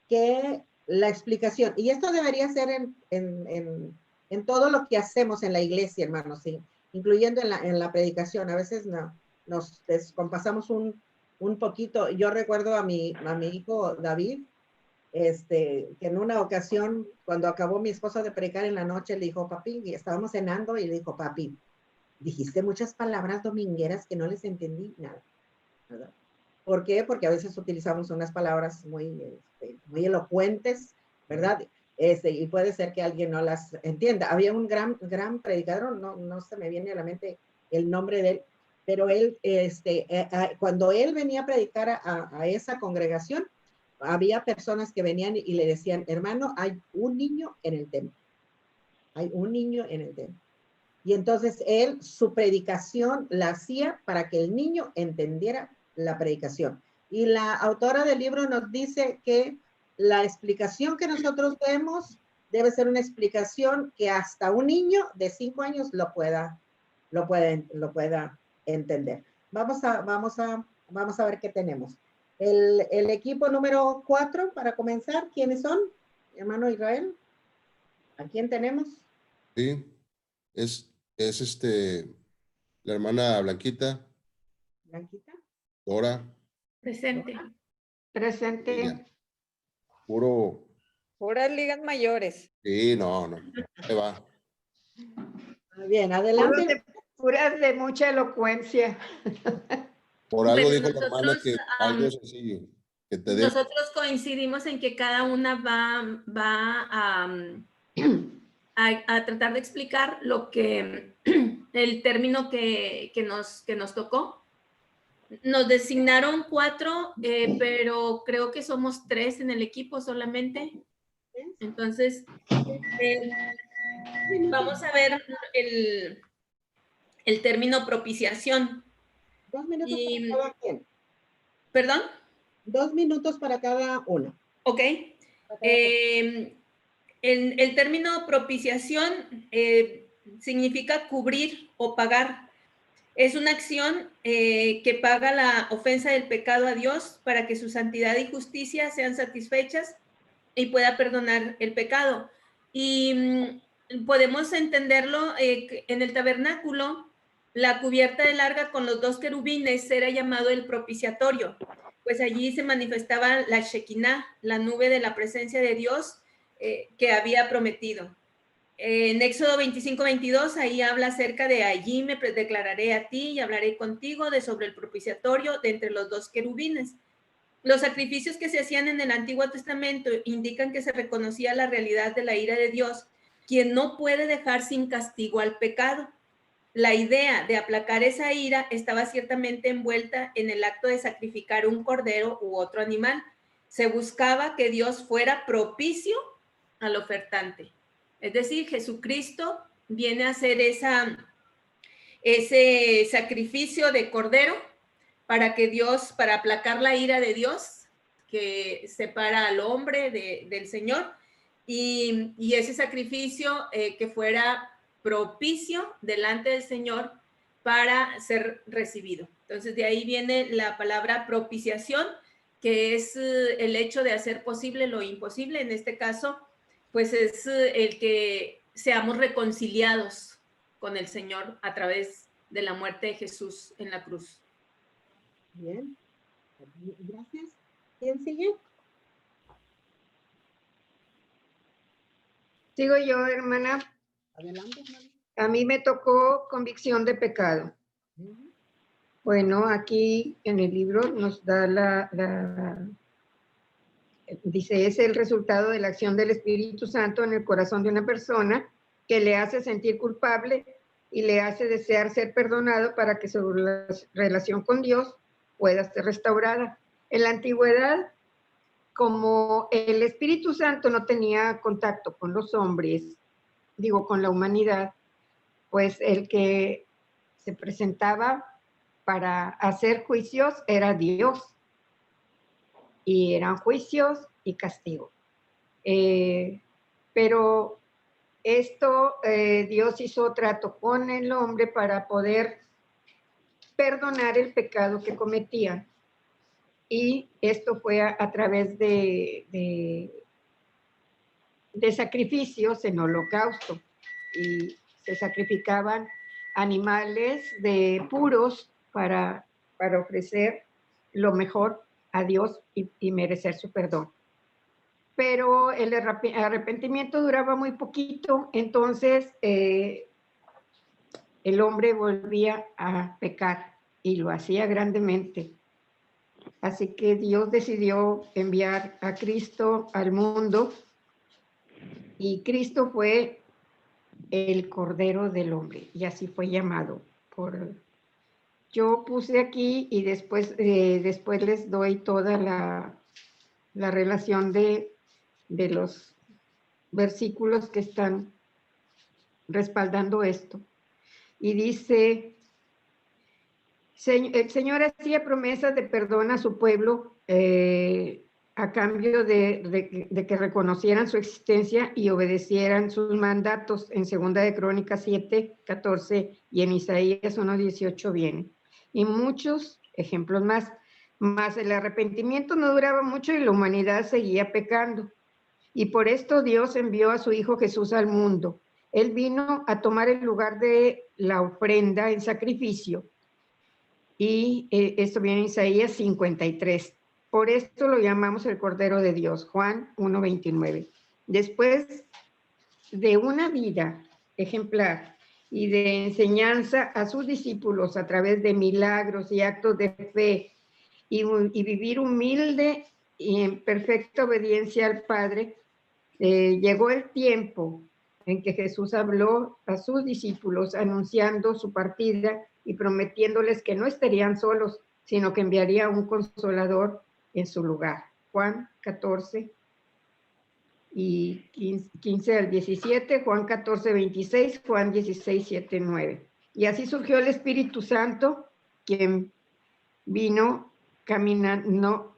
que la explicación, y esto debería ser en todo lo que hacemos en la iglesia, hermanos, ¿sí? Incluyendo en la predicación. A veces nos descompasamos un poquito. Yo recuerdo a mi hijo David, que en una ocasión, cuando acabó mi esposo de predicar en la noche, le dijo, papi, y estábamos cenando, y le dijo, papi, dijiste muchas palabras domingueras que no les entendí nada, ¿verdad? ¿Por qué? Porque a veces utilizamos unas palabras muy elocuentes, ¿verdad? Y puede ser que alguien no las entienda. Había un gran predicador, no se me viene a la mente el nombre de él, pero él, cuando él venía a predicar a esa congregación, había personas que venían y le decían, hermano, hay un niño en el templo. Hay un niño en el templo. Y entonces él, su predicación la hacía para que el niño entendiera la predicación. Y la autora del libro nos dice que la explicación que nosotros demos debe ser una explicación que hasta un niño de 5 años lo pueda entender. Vamos a ver qué tenemos. El equipo número 4, para comenzar, ¿quiénes son? Hermano Israel, ¿a quién tenemos? Sí, es la hermana Blanquita. Blanquita. Dora. Presente. Presente. Ella. Puras ligas mayores. Sí, no. Ahí va. Muy bien, adelante. Puras de mucha elocuencia. Por algo Pues dijo la hermana que algo sencillo. Que te dé. Nosotros coincidimos en que cada una va a tratar de explicar lo que el término que nos tocó. Nos designaron 4, pero creo que somos 3 en el equipo solamente. Entonces, vamos a ver el término propiciación. 2 minutos para cada quien. ¿Perdón? 2 minutos para cada uno. Ok. El término propiciación significa cubrir o pagar. Es una acción que paga la ofensa del pecado a Dios para que su santidad y justicia sean satisfechas y pueda perdonar el pecado. Y podemos entenderlo en el tabernáculo, la cubierta de larga con los 2 querubines era llamado el propiciatorio, pues allí se manifestaba la Shekinah, la nube de la presencia de Dios que había prometido. En Éxodo 25:22, ahí habla acerca de allí me declararé a ti y hablaré contigo sobre el propiciatorio de entre los 2 querubines. Los sacrificios que se hacían en el Antiguo Testamento indican que se reconocía la realidad de la ira de Dios, quien no puede dejar sin castigo al pecado. La idea de aplacar esa ira estaba ciertamente envuelta en el acto de sacrificar un cordero u otro animal. Se buscaba que Dios fuera propicio al ofertante. Es decir, Jesucristo viene a hacer ese sacrificio de cordero para aplacar la ira de Dios que separa al hombre del Señor y ese sacrificio que fuera propicio delante del Señor para ser recibido. Entonces de ahí viene la palabra propiciación, que es el hecho de hacer posible lo imposible. En este caso, pues es el que seamos reconciliados con el Señor a través de la muerte de Jesús en la cruz. Bien, gracias. ¿Quién sigue? Sigo yo, hermana. Adelante, hermana. A mí me tocó convicción de pecado. Bueno, aquí en el libro nos da dice, es el resultado de la acción del Espíritu Santo en el corazón de una persona que le hace sentir culpable y le hace desear ser perdonado para que su relación con Dios pueda ser restaurada. En la antigüedad, como el Espíritu Santo no tenía contacto con los hombres, digo, con la humanidad, pues el que se presentaba para hacer juicios era Dios. Y eran juicios y castigo. Pero esto, Dios hizo trato con el hombre para poder perdonar el pecado que cometía. Y esto fue a través de sacrificios en holocausto. Y se sacrificaban animales de puros para ofrecer lo mejor a Dios y merecer su perdón. Pero el arrepentimiento duraba muy poquito, entonces el hombre volvía a pecar y lo hacía grandemente. Así que Dios decidió enviar a Cristo al mundo y Cristo fue el Cordero del Hombre y así fue llamado. Yo puse aquí y después les doy toda la relación de los versículos que están respaldando esto. Y dice, el Señor hacía promesas de perdón a su pueblo a cambio de que reconocieran su existencia y obedecieran sus mandatos. En 2 de Crónicas 7, 14 y en Isaías 1, 18 viene. Y muchos ejemplos más. Mas el arrepentimiento no duraba mucho y la humanidad seguía pecando. Y por esto Dios envió a su Hijo Jesús al mundo. Él vino a tomar el lugar de la ofrenda en sacrificio. Y esto viene en Isaías 53. Por esto lo llamamos el Cordero de Dios, Juan 1:29. Después de una vida ejemplar y de enseñanza a sus discípulos a través de milagros y actos de fe y vivir humilde y en perfecta obediencia al Padre, llegó el tiempo en que Jesús habló a sus discípulos anunciando su partida y prometiéndoles que no estarían solos, sino que enviaría un consolador en su lugar. Juan 14 y 15 al 17, Juan 14, 26, Juan 16, 7, 9. Y así surgió el Espíritu Santo, quien vino caminando,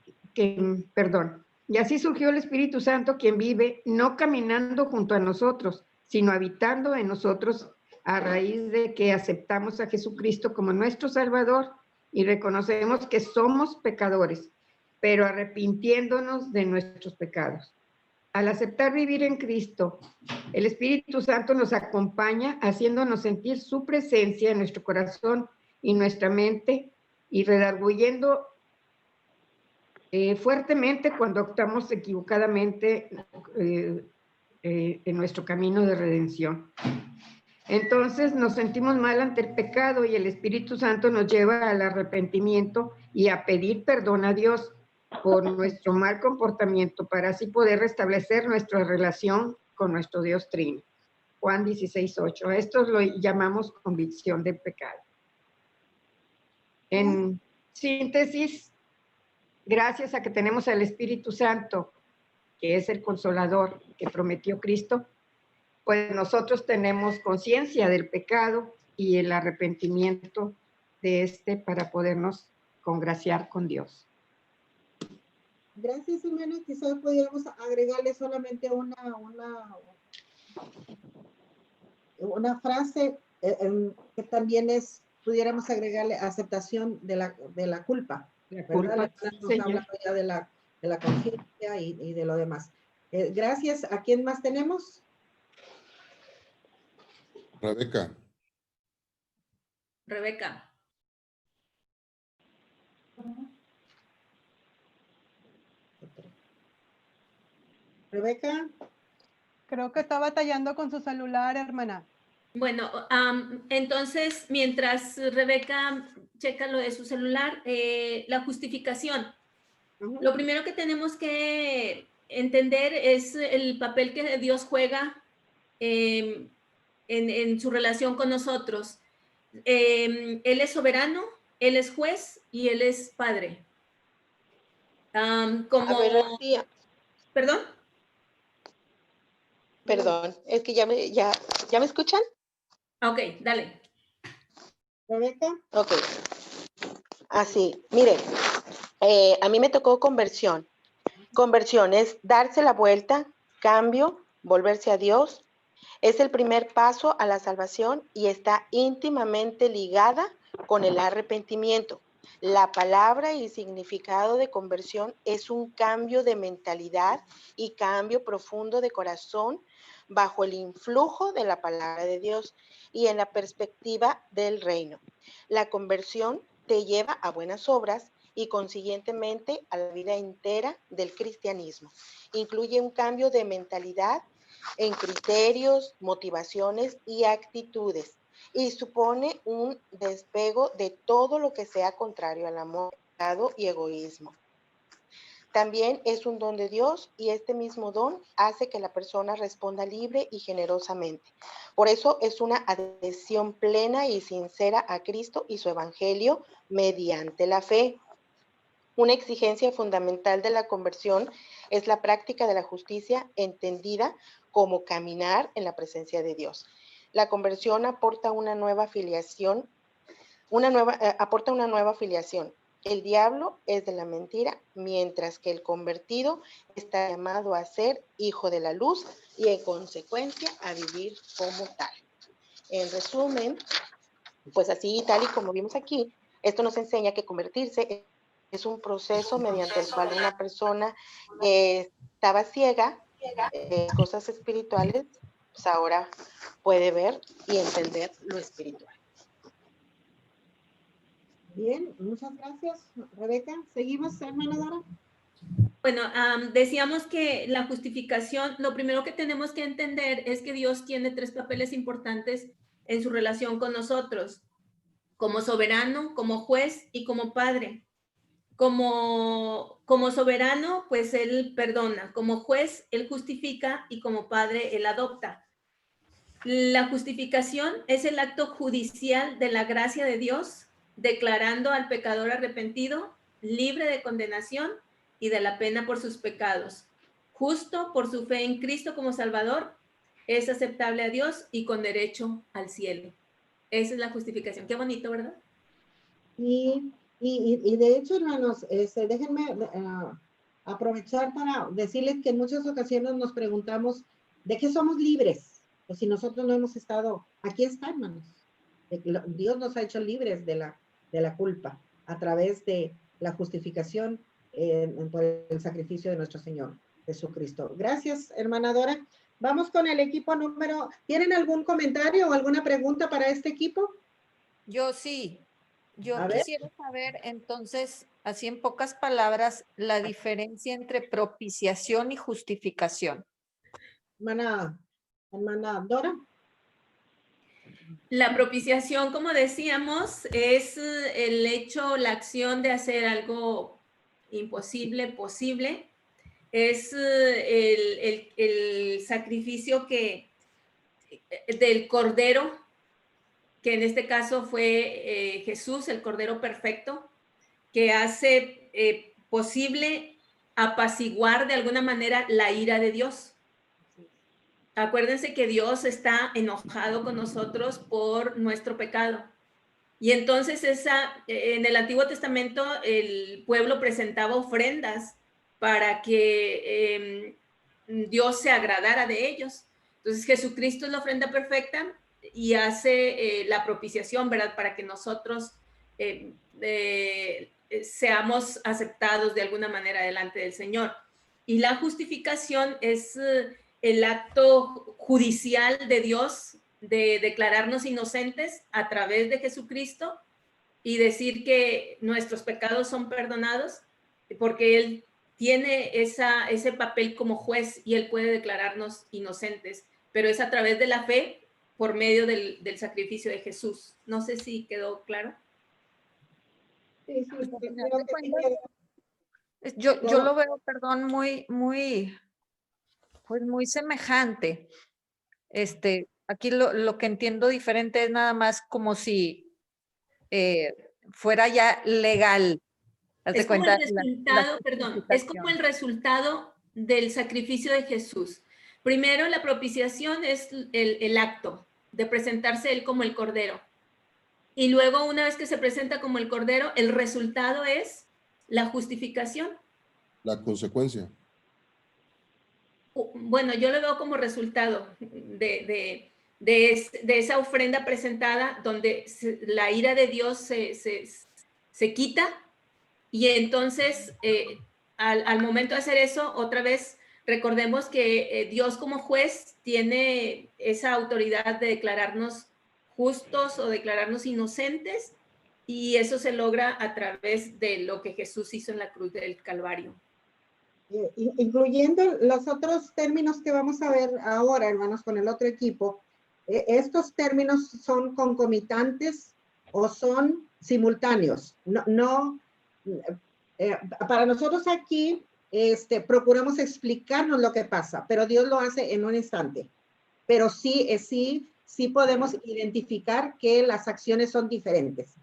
y así surgió el Espíritu Santo, quien vive no caminando junto a nosotros, sino habitando en nosotros a raíz de que aceptamos a Jesucristo como nuestro Salvador y reconocemos que somos pecadores, pero arrepintiéndonos de nuestros pecados. Al aceptar vivir en Cristo, el Espíritu Santo nos acompaña haciéndonos sentir su presencia en nuestro corazón y nuestra mente y redarguyendo fuertemente cuando optamos equivocadamente en nuestro camino de redención. Entonces nos sentimos mal ante el pecado y el Espíritu Santo nos lleva al arrepentimiento y a pedir perdón a Dios por nuestro mal comportamiento para así poder restablecer nuestra relación con nuestro Dios Trino. Juan 16:8. Esto lo llamamos convicción de pecado. En síntesis, gracias a que tenemos al Espíritu Santo, que es el consolador que prometió Cristo, pues nosotros tenemos conciencia del pecado y el arrepentimiento de este para podernos congraciar con Dios. Gracias, hermana. Quizás pudiéramos agregarle solamente una frase que también pudiéramos agregarle aceptación de la culpa. La ¿verdad? culpa, Nos hablando ya de la conciencia y de lo demás. Gracias. ¿A quién más tenemos? Rebeca. Rebeca. Creo que está batallando con su celular, hermana. Bueno, entonces, mientras Rebeca checa lo de su celular, la justificación. Lo primero que tenemos que entender es el papel que Dios juega en su relación con nosotros. Él es soberano, Él es juez y Él es padre. A ver, tía. ¿Perdón? Perdón, es que ya me escuchan. Ok, dale. Rebeca. Ok. Así, mire, a mí me tocó conversión. Conversión es darse la vuelta, cambio, volverse a Dios. Es el primer paso a la salvación y está íntimamente ligada con el arrepentimiento. La palabra y significado de conversión es un cambio de mentalidad y cambio profundo de corazón bajo el influjo de la palabra de Dios y en la perspectiva del reino. La conversión te lleva a buenas obras y consiguientemente a la vida entera del cristianismo. Incluye un cambio de mentalidad en criterios, motivaciones y actitudes y supone un despego de todo lo que sea contrario al amor, pecado y egoísmo. También es un don de Dios y este mismo don hace que la persona responda libre y generosamente. Por eso es una adhesión plena y sincera a Cristo y su evangelio mediante la fe. Una exigencia fundamental de la conversión es la práctica de la justicia entendida como caminar en la presencia de Dios. La conversión aporta una nueva filiación, aporta una nueva filiación. El diablo es de la mentira, mientras que el convertido está llamado a ser hijo de la luz y en consecuencia a vivir como tal. En resumen, pues así tal y como vimos aquí, esto nos enseña que convertirse es un proceso mediante el cual una persona que estaba ciega, cosas espirituales, pues ahora puede ver y entender lo espiritual. Bien, muchas gracias, Rebeca. ¿Seguimos, hermana Dora? Bueno, decíamos que la justificación, lo primero que tenemos que entender es que Dios tiene tres papeles importantes en su relación con nosotros, como soberano, como juez y como padre. Como soberano, pues Él perdona, como juez, Él justifica y como padre, Él adopta. La justificación es el acto judicial de la gracia de Dios, declarando al pecador arrepentido, libre de condenación y de la pena por sus pecados. Justo por su fe en Cristo como Salvador, es aceptable a Dios y con derecho al cielo. Esa es la justificación. Qué bonito, ¿verdad? Y de hecho, hermanos, déjenme aprovechar para decirles que en muchas ocasiones nos preguntamos ¿de qué somos libres? Pues si nosotros no hemos estado, aquí está, hermanos. Dios nos ha hecho libres de la culpa a través de la justificación por el sacrificio de nuestro Señor Jesucristo. Gracias, hermana Dora. Vamos con el equipo número. ¿Tienen algún comentario o alguna pregunta para este equipo? Yo sí. Yo A ver. quisiera saber, entonces, así en pocas palabras, la diferencia entre propiciación y justificación. Hermana Dora. La propiciación, como decíamos, es el hecho, la acción de hacer algo imposible, posible. Es el sacrificio del Cordero, que en este caso fue Jesús, el Cordero perfecto, que hace posible apaciguar de alguna manera la ira de Dios. Acuérdense que Dios está enojado con nosotros por nuestro pecado. Y entonces en el Antiguo Testamento el pueblo presentaba ofrendas para que Dios se agradara de ellos. Entonces Jesucristo es la ofrenda perfecta y hace la propiciación, ¿verdad? Para que nosotros seamos aceptados de alguna manera delante del Señor. Y la justificación es el acto judicial de Dios de declararnos inocentes a través de Jesucristo y decir que nuestros pecados son perdonados porque Él tiene ese papel como juez y él puede declararnos inocentes, pero es a través de la fe por medio del sacrificio de Jesús. No sé si quedó claro. Sí, Pues, sí, al creo final de que sí cuentas, quedó. yo lo veo, perdón, pues muy semejante. Aquí lo que entiendo diferente es nada más como si fuera ya legal. Haz de Es como el cuenta resultado, perdón, es como el resultado del sacrificio de Jesús. Primero, la propiciación es el acto de presentarse él como el cordero. Y luego, una vez que se presenta como el cordero, el resultado es la justificación. La consecuencia. Bueno, yo lo veo como resultado de esa ofrenda presentada donde la ira de Dios se quita y entonces al momento de hacer eso, otra vez recordemos que Dios como juez tiene esa autoridad de declararnos justos o declararnos inocentes y eso se logra a través de lo que Jesús hizo en la cruz del Calvario. Incluyendo los otros términos que vamos a ver ahora, hermanos, con el otro equipo. ¿Estos términos son concomitantes o son simultáneos? Para nosotros aquí procuramos explicarnos lo que pasa, pero Dios lo hace en un instante. Pero sí podemos identificar que las acciones son diferentes.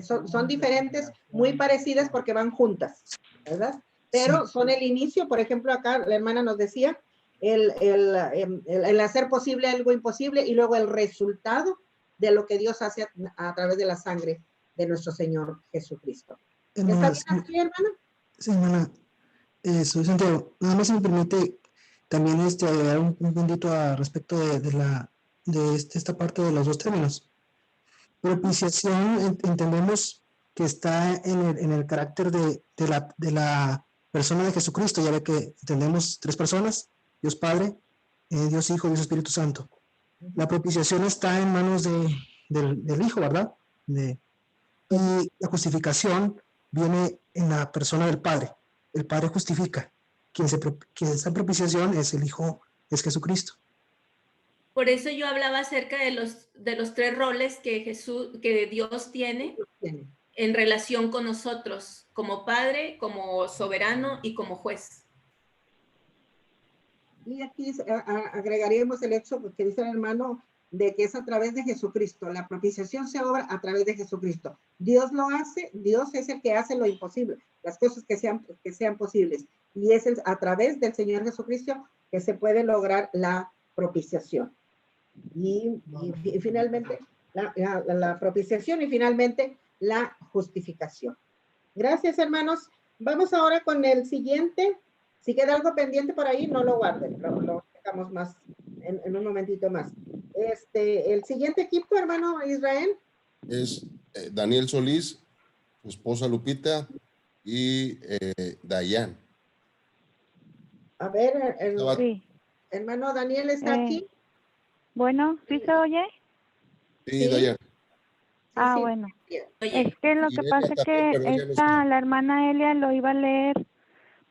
Son diferentes, muy parecidas porque van juntas, ¿verdad? Pero son el inicio. Por ejemplo, acá la hermana nos decía el hacer posible algo imposible y luego el resultado de lo que Dios hace a través de la sangre de nuestro Señor Jesucristo. ¿Está bien así, hermana? Sí, hermana. Soy Santiago. Nada más si me permite también agregar un puntito respecto de esta parte de los dos términos. Propiciación entendemos que está en el carácter de la persona de Jesucristo. Ya ve que entendemos tres personas: Dios Padre, Dios Hijo, Dios Espíritu Santo. La propiciación está en manos del Hijo, ¿verdad? Y la justificación viene en la persona del Padre. El Padre justifica. Quien esa propiciación es el Hijo, es Jesucristo. Por eso yo hablaba acerca de los tres roles que Dios tiene en relación con nosotros, como Padre, como soberano y como juez. Y aquí agregaríamos el hecho que dice el hermano de que es a través de Jesucristo. La propiciación se obra a través de Jesucristo. Dios lo hace, Dios es el que hace lo imposible, las cosas que sean posibles. Y es a través del Señor Jesucristo que se puede lograr la propiciación. Y finalmente, la propiciación y finalmente la justificación. Gracias, hermanos. Vamos ahora con el siguiente. Si queda algo pendiente por ahí, no lo guarden, lo dejamos más en un momentito más. El siguiente equipo, hermano Israel. Es Daniel Solís, su esposa Lupita y Dayan. A ver, Sí. hermano Daniel está aquí. Bueno, ¿sí se oye? Sí, Dayan. Ah, bueno. Es que lo que pasa es que la hermana Elia lo iba a leer,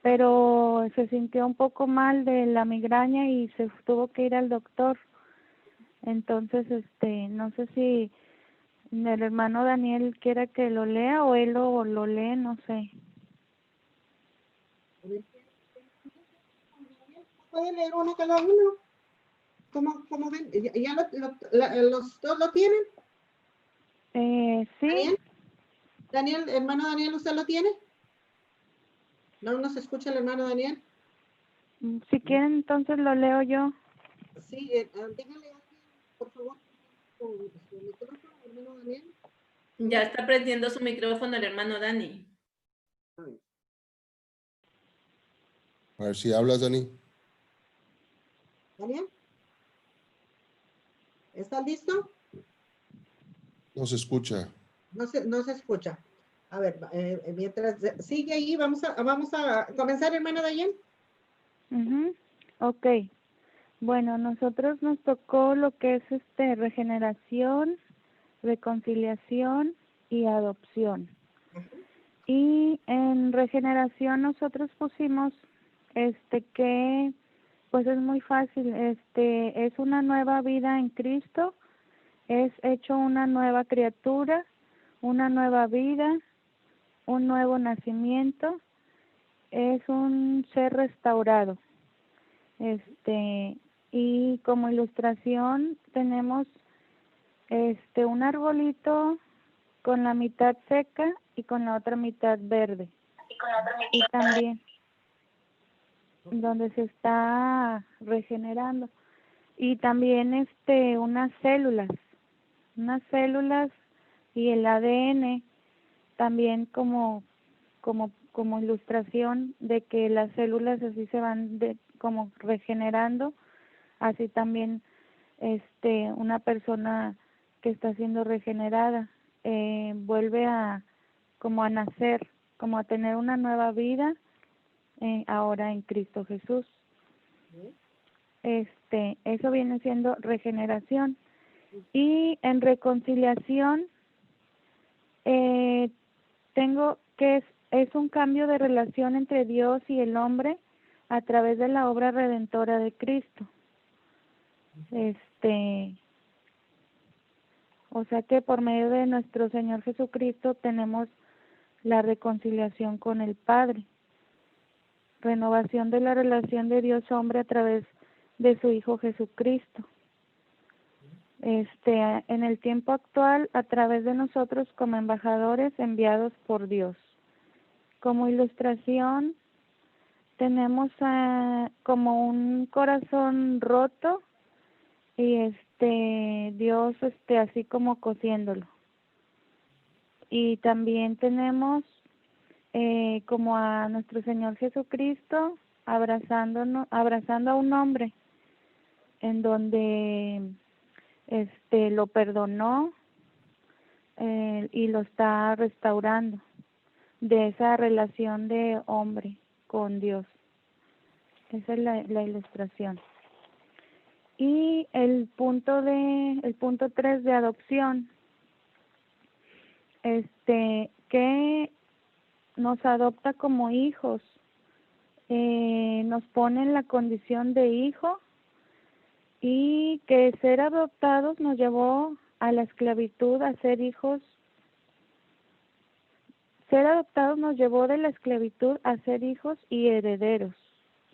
pero se sintió un poco mal de la migraña y se tuvo que ir al doctor. Entonces, no sé si el hermano Daniel quiere que lo lea o él lo lee, no sé. ¿Pueden leer uno cada uno? ¿Cómo ven? ¿Ya los dos lo tienen? Sí. Daniel, hermano Daniel, ¿usted lo tiene? ¿No nos escucha el hermano Daniel? Si quieren, entonces lo leo yo. Sí, dígale, por favor, su micrófono, hermano Daniel. Ya está prendiendo su micrófono el hermano Dani. A ver si hablas, Dani. ¿Daniel? ¿Está listo? No se escucha. No se escucha. A ver, mientras sigue ahí, vamos a comenzar, hermana Dayan. Ok. Bueno, nosotros nos tocó lo que es regeneración, reconciliación y adopción. Y en regeneración nosotros pusimos que pues es muy fácil, es una nueva vida en Cristo, es hecho una nueva criatura, una nueva vida, un nuevo nacimiento, es un ser restaurado. Y como ilustración tenemos un arbolito con la mitad seca y con la otra mitad verde. Y también donde se está regenerando. Y también unas células y el ADN también como ilustración de que las células así se van como regenerando, así también una persona que está siendo regenerada vuelve como a nacer, como a tener una nueva vida ahora en Cristo Jesús. Eso viene siendo regeneración. Y en reconciliación tengo que es un cambio de relación entre Dios y el hombre a través de la obra redentora de Cristo. O sea que por medio de nuestro Señor Jesucristo tenemos la reconciliación con el Padre. Renovación de la relación de Dios hombre a través de su Hijo Jesucristo. En el tiempo actual, a través de nosotros como embajadores enviados por Dios. Como ilustración, tenemos como un corazón roto y Dios así como cosiéndolo. Y también tenemos como a nuestro Señor Jesucristo abrazando a un hombre en donde lo perdonó y lo está restaurando de esa relación de hombre con Dios. Esa es la ilustración. Y el punto 3 de adopción, que nos adopta como hijos, nos pone en la condición de hijo, y que ser adoptados nos llevó a la esclavitud, a ser hijos. Ser adoptados nos llevó de la esclavitud a ser hijos y herederos,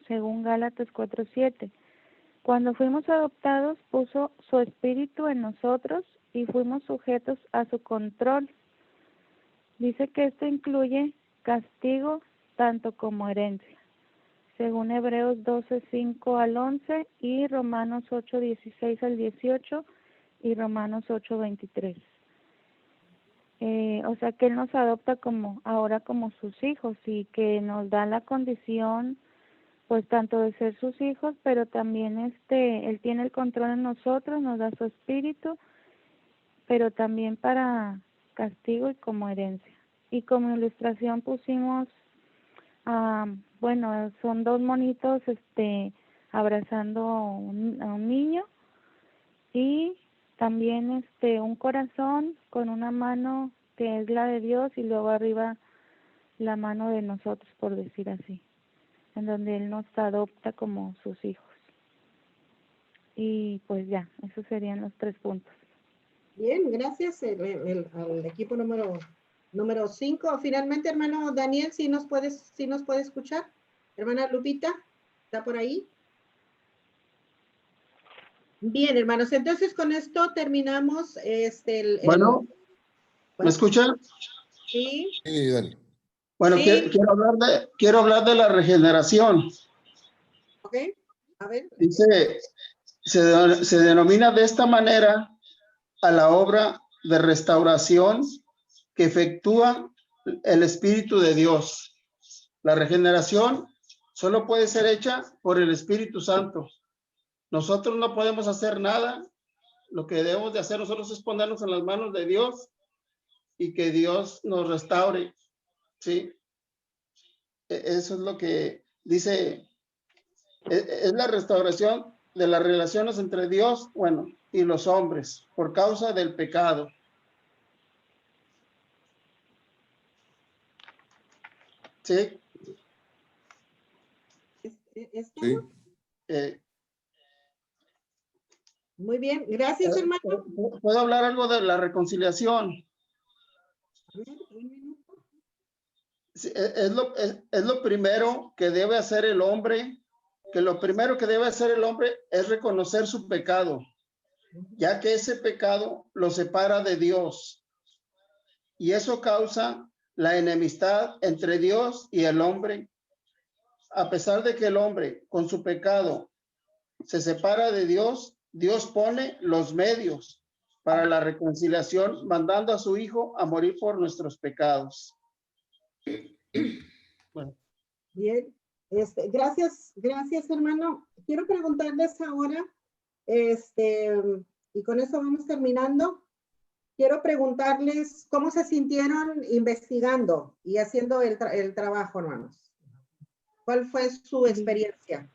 según Gálatas 4:7. Cuando fuimos adoptados, puso su espíritu en nosotros y fuimos sujetos a su control. Dice que esto incluye castigo tanto como herencia, según Hebreos 12:5-11 y Romanos 8:16-18 y Romanos 8:23. O sea que Él nos adopta ahora como sus hijos y que nos da la condición pues tanto de ser sus hijos, pero también Él tiene el control en nosotros, nos da su espíritu, pero también para castigo y como herencia. Y como ilustración pusimos son dos monitos abrazando a un niño y también un corazón con una mano que es la de Dios y luego arriba la mano de nosotros, por decir así, en donde Él nos adopta como sus hijos. Y pues ya, esos serían los 3 puntos. Bien, gracias al equipo número 5. Finalmente, hermano Daniel, ¿sí nos puede escuchar? Hermana Lupita, ¿está por ahí? Bien, hermanos, entonces con esto terminamos Bueno, ¿me escuchan? Sí. Sí, Dani. Bueno, Sí. quiero hablar de la regeneración. Ok, a ver. Dice, se denomina de esta manera a la obra de restauración que efectúa el Espíritu de Dios. La regeneración solo puede ser hecha por el Espíritu Santo. Nosotros no podemos hacer nada. Lo que debemos de hacer nosotros es ponernos en las manos de Dios y que Dios nos restaure. ¿Sí? Eso es lo que dice. Es la restauración de las relaciones entre Dios, y los hombres por causa del pecado. Sí. ¿Es Sí. todo? Muy bien, gracias, hermano. ¿Puedo hablar algo de la reconciliación? Sí, es lo primero que debe hacer el hombre, que lo primero que debe hacer el hombre es reconocer su pecado, ya que ese pecado lo separa de Dios. Y eso causa la enemistad entre Dios y el hombre. A pesar de que el hombre con su pecado se separa de Dios, Dios pone los medios para la reconciliación, mandando a su Hijo a morir por nuestros pecados. Bueno. Bien, gracias, hermano. Quiero preguntarles ahora, y con eso vamos terminando. Quiero preguntarles cómo se sintieron investigando y haciendo el trabajo, hermanos. ¿Cuál fue su experiencia?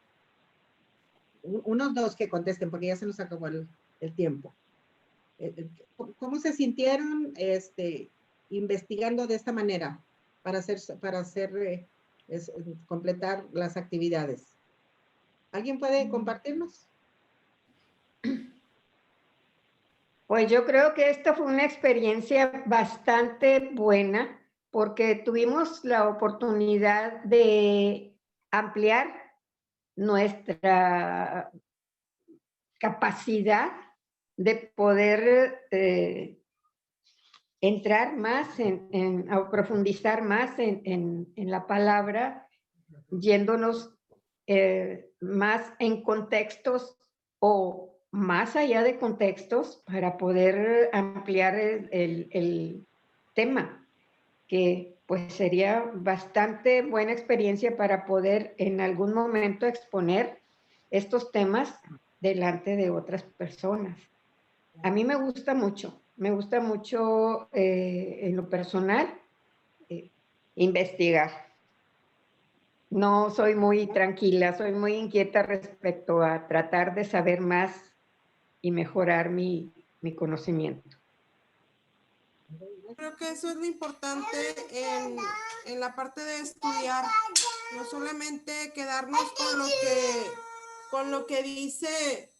Unos dos que contesten, porque ya se nos acabó el tiempo. ¿Cómo se sintieron investigando de esta manera para completar las actividades? ¿Alguien puede compartirnos? Pues yo creo que esta fue una experiencia bastante buena porque tuvimos la oportunidad de ampliar nuestra capacidad de poder entrar más o profundizar más en la palabra, yéndonos más en contextos o más allá de contextos para poder ampliar el tema, que pues sería bastante buena experiencia para poder en algún momento exponer estos temas delante de otras personas. A mí me gusta mucho en lo personal investigar. No soy muy tranquila, soy muy inquieta respecto a tratar de saber más y mejorar mi conocimiento. Creo que eso es lo importante en la parte de estudiar, no solamente quedarnos con lo que dice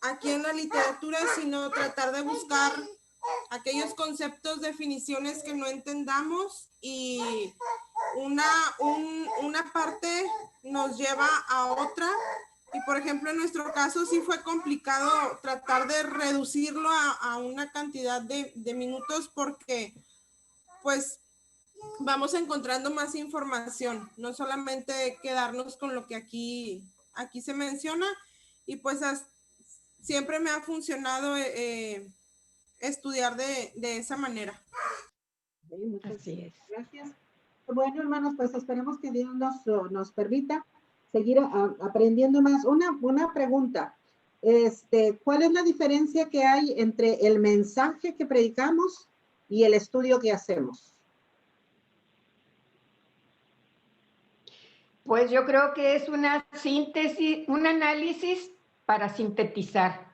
aquí en la literatura, sino tratar de buscar aquellos conceptos, definiciones que no entendamos y una parte nos lleva a otra. Y por ejemplo, en nuestro caso sí fue complicado tratar de reducirlo a una cantidad de minutos porque pues vamos encontrando más información, no solamente quedarnos con lo que aquí se menciona. Y pues siempre me ha funcionado estudiar de esa manera. Así es. Gracias. Bueno, hermanos, pues esperemos que Dios nos permita seguir aprendiendo más. Una pregunta. ¿Cuál es la diferencia que hay entre el mensaje que predicamos y el estudio que hacemos? Pues yo creo que es una síntesis, un análisis para sintetizar.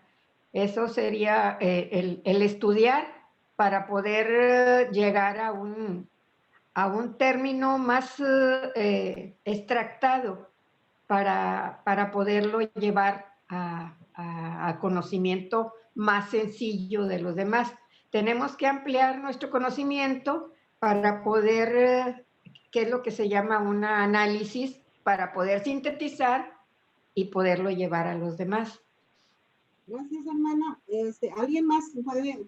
Eso sería el estudiar para poder llegar a un término más extractado para poderlo llevar a conocimiento más sencillo de los demás. Tenemos que ampliar nuestro conocimiento para poder, ¿qué es lo que se llama un análisis? Para poder sintetizar y poderlo llevar a los demás. Gracias, hermana. ¿Alguien más puede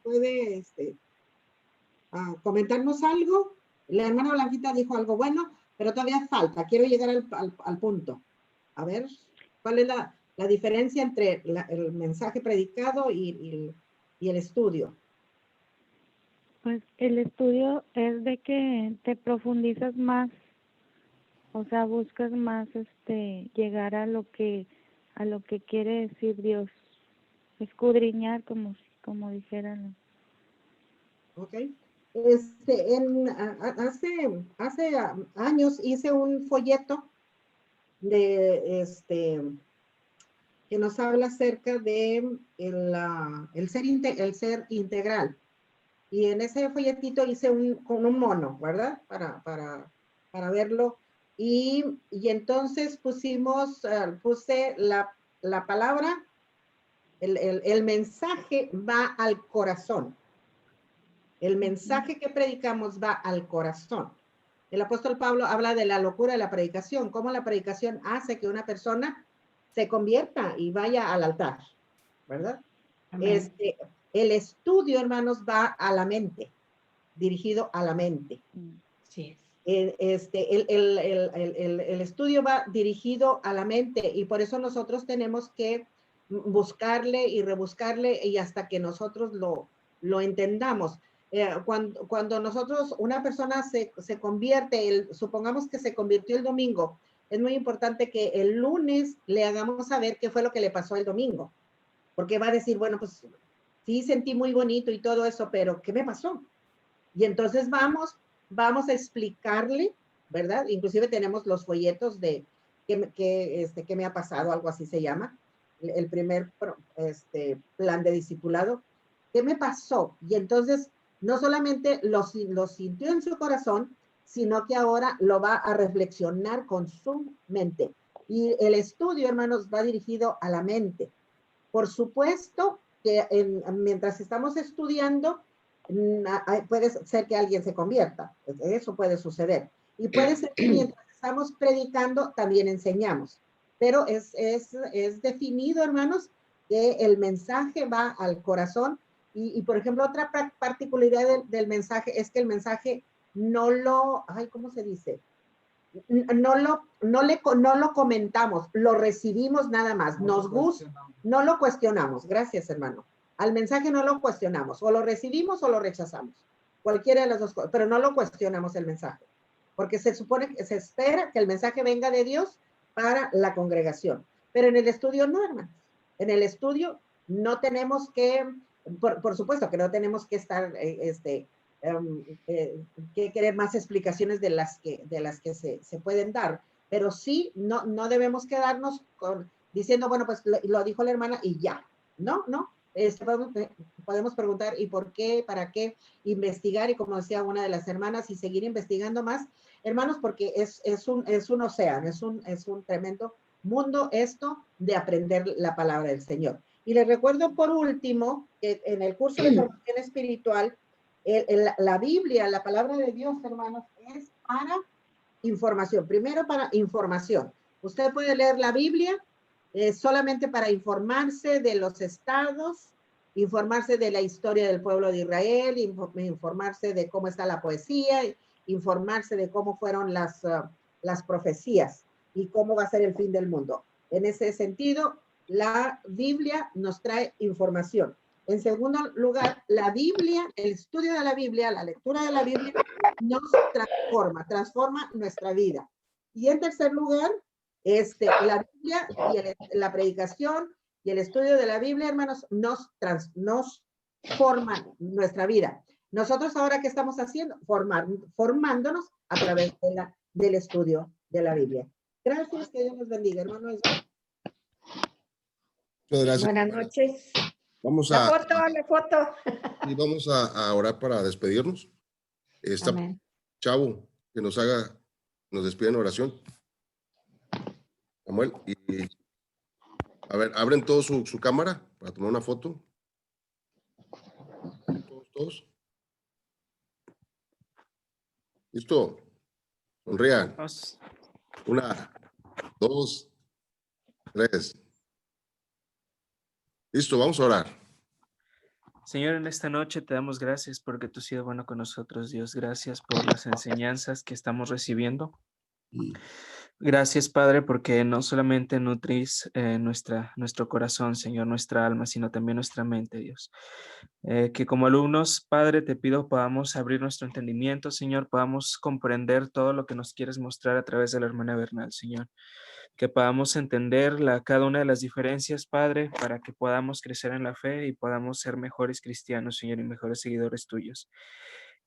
comentarnos algo? La hermana Blanquita dijo algo bueno, pero todavía falta. Quiero llegar al punto. A ver, ¿cuál es la diferencia entre el mensaje predicado y el estudio? Pues el estudio es de que te profundizas más, o sea, buscas más llegar a lo que quiere decir Dios, escudriñar como dijeran. Ok. Hace años hice un folleto que nos habla acerca de el ser integral. Y en ese folletito hice con un mono, ¿verdad? Para verlo Y entonces puse la palabra, el mensaje va al corazón. El mensaje que predicamos va al corazón. El apóstol Pablo habla de la locura de la predicación, cómo la predicación hace que una persona se convierta y vaya al altar, ¿verdad? El estudio, hermanos, va a la mente, dirigido a la mente. Sí. El estudio va dirigido a la mente y por eso nosotros tenemos que buscarle y rebuscarle y hasta que nosotros lo entendamos. Cuando nosotros, una persona se convierte, supongamos que se convirtió el domingo, es muy importante que el lunes le hagamos saber qué fue lo que le pasó el domingo, porque va a decir, bueno, pues sí sentí muy bonito y todo eso, pero ¿qué me pasó? Y entonces vamos a explicarle, ¿verdad? Inclusive tenemos los folletos de qué me ha pasado, algo así se llama, el primer plan de discipulado. ¿Qué me pasó? Y entonces no solamente lo sintió en su corazón, sino que ahora lo va a reflexionar con su mente. Y el estudio, hermanos, va dirigido a la mente. Por supuesto que mientras estamos estudiando, puede ser que alguien se convierta. Eso puede suceder. Y puede ser que mientras estamos predicando, también enseñamos. Pero es definido, hermanos, que el mensaje va al corazón. Y por ejemplo, otra particularidad del mensaje es que el mensaje ¿cómo se dice? No lo comentamos, lo recibimos nada más. Nos gusta, no lo cuestionamos. Gracias, hermano. Al mensaje no lo cuestionamos, o lo recibimos o lo rechazamos. Cualquiera de las dos cosas, pero no lo cuestionamos el mensaje, porque se supone que se espera que el mensaje venga de Dios para la congregación. Pero en el estudio no, hermanos. En el estudio no tenemos que, por supuesto que no tenemos que estar que querer más explicaciones de las que se pueden dar, pero sí no debemos quedarnos diciendo, bueno, pues lo dijo la hermana y ya. No. Podemos preguntar ¿y por qué? ¿Para qué? Investigar y como decía una de las hermanas y seguir investigando más, hermanos, porque es un océano, es un tremendo mundo esto de aprender la palabra del Señor. Y les recuerdo por último que en el curso de formación espiritual la Biblia, la palabra de Dios, hermanos, es para información. Primero para información. Usted puede leer la Biblia solamente para informarse de los estados, informarse de la historia del pueblo de Israel, informarse de cómo está la poesía, informarse de cómo fueron las profecías y cómo va a ser el fin del mundo. En ese sentido, la Biblia nos trae información. En segundo lugar, la Biblia, el estudio de la Biblia, la lectura de la Biblia nos transforma nuestra vida. Y en tercer lugar, la Biblia y la predicación y el estudio de la Biblia, hermanos, nos forman nuestra vida. Nosotros ahora, ¿qué estamos haciendo? Formándonos a través del estudio de la Biblia. Gracias, que Dios los bendiga, hermanos. Muchas gracias. Buenas noches. Vamos La a, foto. y vamos a orar para despedirnos. Amén. Chavo, que nos despide en oración. Samuel, y a ver, abren todos su cámara para tomar una foto. Todos. ¿Listo? Sonrían. 1, 2, 3. Listo, vamos a orar. Señor, en esta noche te damos gracias porque tú has sido bueno con nosotros, Dios. Gracias por las enseñanzas que estamos recibiendo. Gracias, Padre, porque no solamente nutrís nuestro corazón, Señor, nuestra alma, sino también nuestra mente, Dios. Que como alumnos, Padre, te pido podamos abrir nuestro entendimiento, Señor, podamos comprender todo lo que nos quieres mostrar a través de la hermana Bernal, Señor. Que podamos entender cada una de las diferencias, Padre, para que podamos crecer en la fe y podamos ser mejores cristianos, Señor, y mejores seguidores tuyos.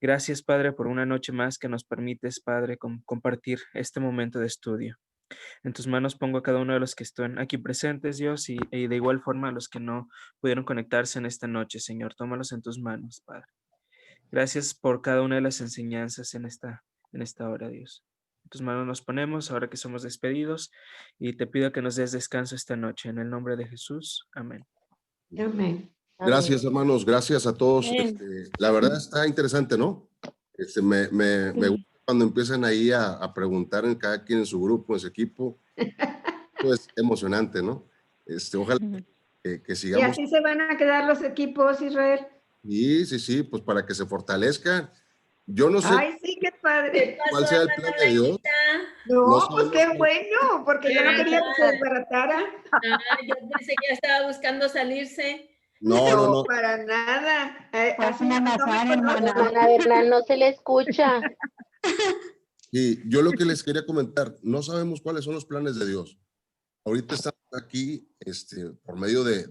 Gracias, Padre, por una noche más que nos permites, Padre, compartir este momento de estudio. En tus manos pongo a cada uno de los que están aquí presentes, Dios, y de igual forma a los que no pudieron conectarse en esta noche, Señor. Tómalos en tus manos, Padre. Gracias por cada una de las enseñanzas en esta hora, Dios. En tus manos nos ponemos ahora que somos despedidos y te pido que nos des descanso esta noche. En el nombre de Jesús. Amén. Amén. Gracias, hermanos. Gracias a todos. Amén. La verdad está interesante, ¿no? Me gusta cuando empiezan ahí a preguntar en cada quien en su grupo, en su equipo. Pues emocionante, ¿no? Ojalá que Y sigamos. así se van a quedar los equipos, Israel. Sí, pues para que se fortalezcan. Yo no sé Ay, sí, qué padre. cuál sea el plan de Dios. No, No pues qué bueno, porque yo no quería que se desbaratara. Yo pensé que ya estaba buscando salirse. No. Para nada. Hermana Bernal, no se le escucha. Y yo lo que les quería comentar, no sabemos cuáles son los planes de Dios. Ahorita estamos aquí por medio de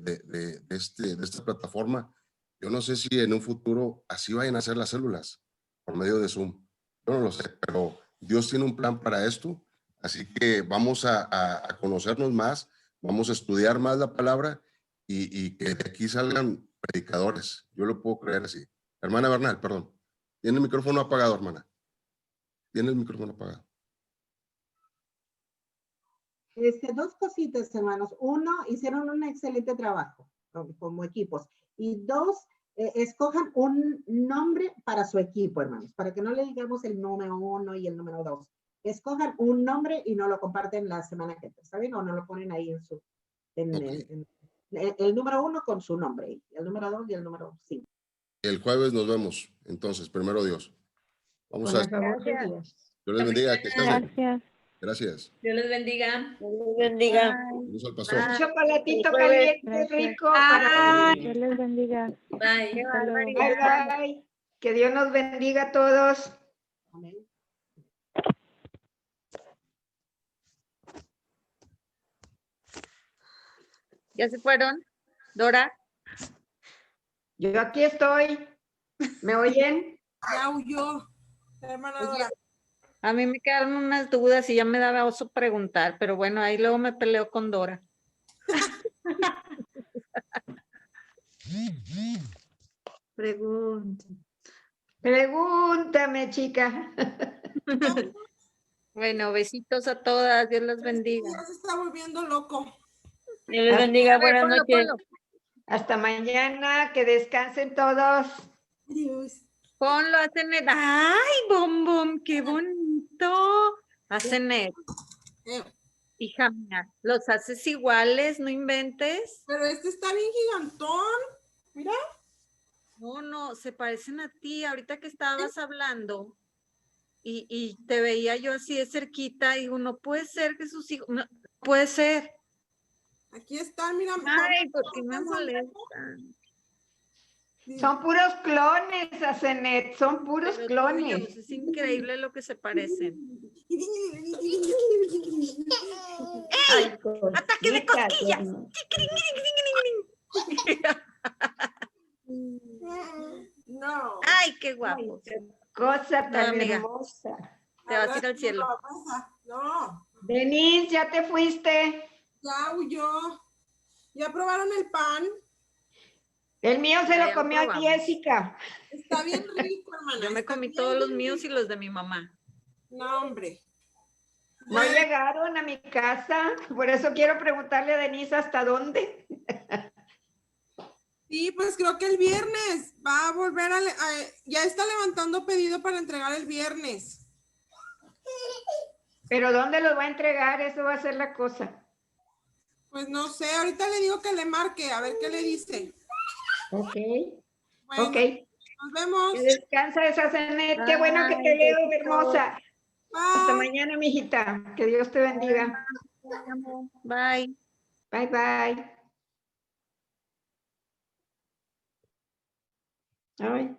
esta plataforma. Yo no sé si en un futuro así vayan a ser las células, por medio de Zoom. Yo no lo sé, pero Dios tiene un plan para esto. Así que vamos a conocernos más, vamos a estudiar más la palabra y que de aquí salgan predicadores. Yo lo puedo creer así. Hermana Bernal, perdón. Tiene el micrófono apagado, hermana. Tiene el micrófono apagado. Dos cositas, hermanos. Uno, hicieron un excelente trabajo como equipos. Y dos, escojan un nombre para su equipo, hermanos, para que no le digamos el número 1 y el número 2. Escojan un nombre y no lo comparten la semana que entra, ¿saben? O no lo ponen ahí el número 1 con su nombre, el número 2 y el número 5. El jueves nos vemos, entonces, primero Dios. Vamos a... Dios les bendiga. Que estén bien. Gracias. Gracias. Dios les bendiga. Dios les bendiga. Saludos al pastor. Un chocolatito caliente, rico. Para... Dios les bendiga. Bye. Hasta luego. Bye, bye. Que Dios nos bendiga a todos. Amén. ¿Ya se fueron? Dora. Yo aquí estoy. ¿Me oyen? Ya huyó, hermana Dora. A mí me quedaron unas dudas y ya me daba oso preguntar, pero bueno, ahí luego me peleo con Dora. Pregúntame, chica. Bueno, besitos a todas, Dios las bendiga. Ya se está volviendo loco. Dios les bendiga, buenas Ponlo, noches. ponlo. Hasta mañana, que descansen todos. Adiós. Ponlo a Cenet. ¡Ay, bombón! ¡Qué bonito! A Cenet. Hija mía, los haces iguales, no inventes. Pero este está bien gigantón. Mira. No, se parecen a ti. Ahorita que estabas hablando y te veía yo así de cerquita, digo, no puede ser que sus hijos, no puede ser. Aquí están, mira. Ay, ¿por qué me molestan? Son puros clones, Asenet, son puros Pero clones. tuyos, es increíble lo que se parecen. ¡Ey! ¡Ataque de cosquillas! No. ¡Ay, qué guapos! Cosa tan amiga. hermosa. Te vas a ir al cielo. No. Denise, ¿ya te fuiste? Ya huyó. ¿Ya probaron el pan? El mío se Ya lo comió a probamos. Jessica. Está bien rico, hermana. Yo me está comí bien todos los rico. míos y los de mi mamá. No, hombre. No llegaron a mi casa, por eso quiero preguntarle a Denise hasta dónde. Sí, pues creo que el viernes va a volver ya está levantando pedido para entregar el viernes. Pero ¿dónde los va a entregar? Eso va a ser la cosa. Pues no sé, ahorita le digo que le marque, a ver qué le dice. Ok. Bueno, Ok. nos vemos. Que descansa esa Cenet. Qué bueno que te veo, hermosa. Hasta mañana, mijita. Que Dios te bendiga. Bye. Bye, bye. Ay.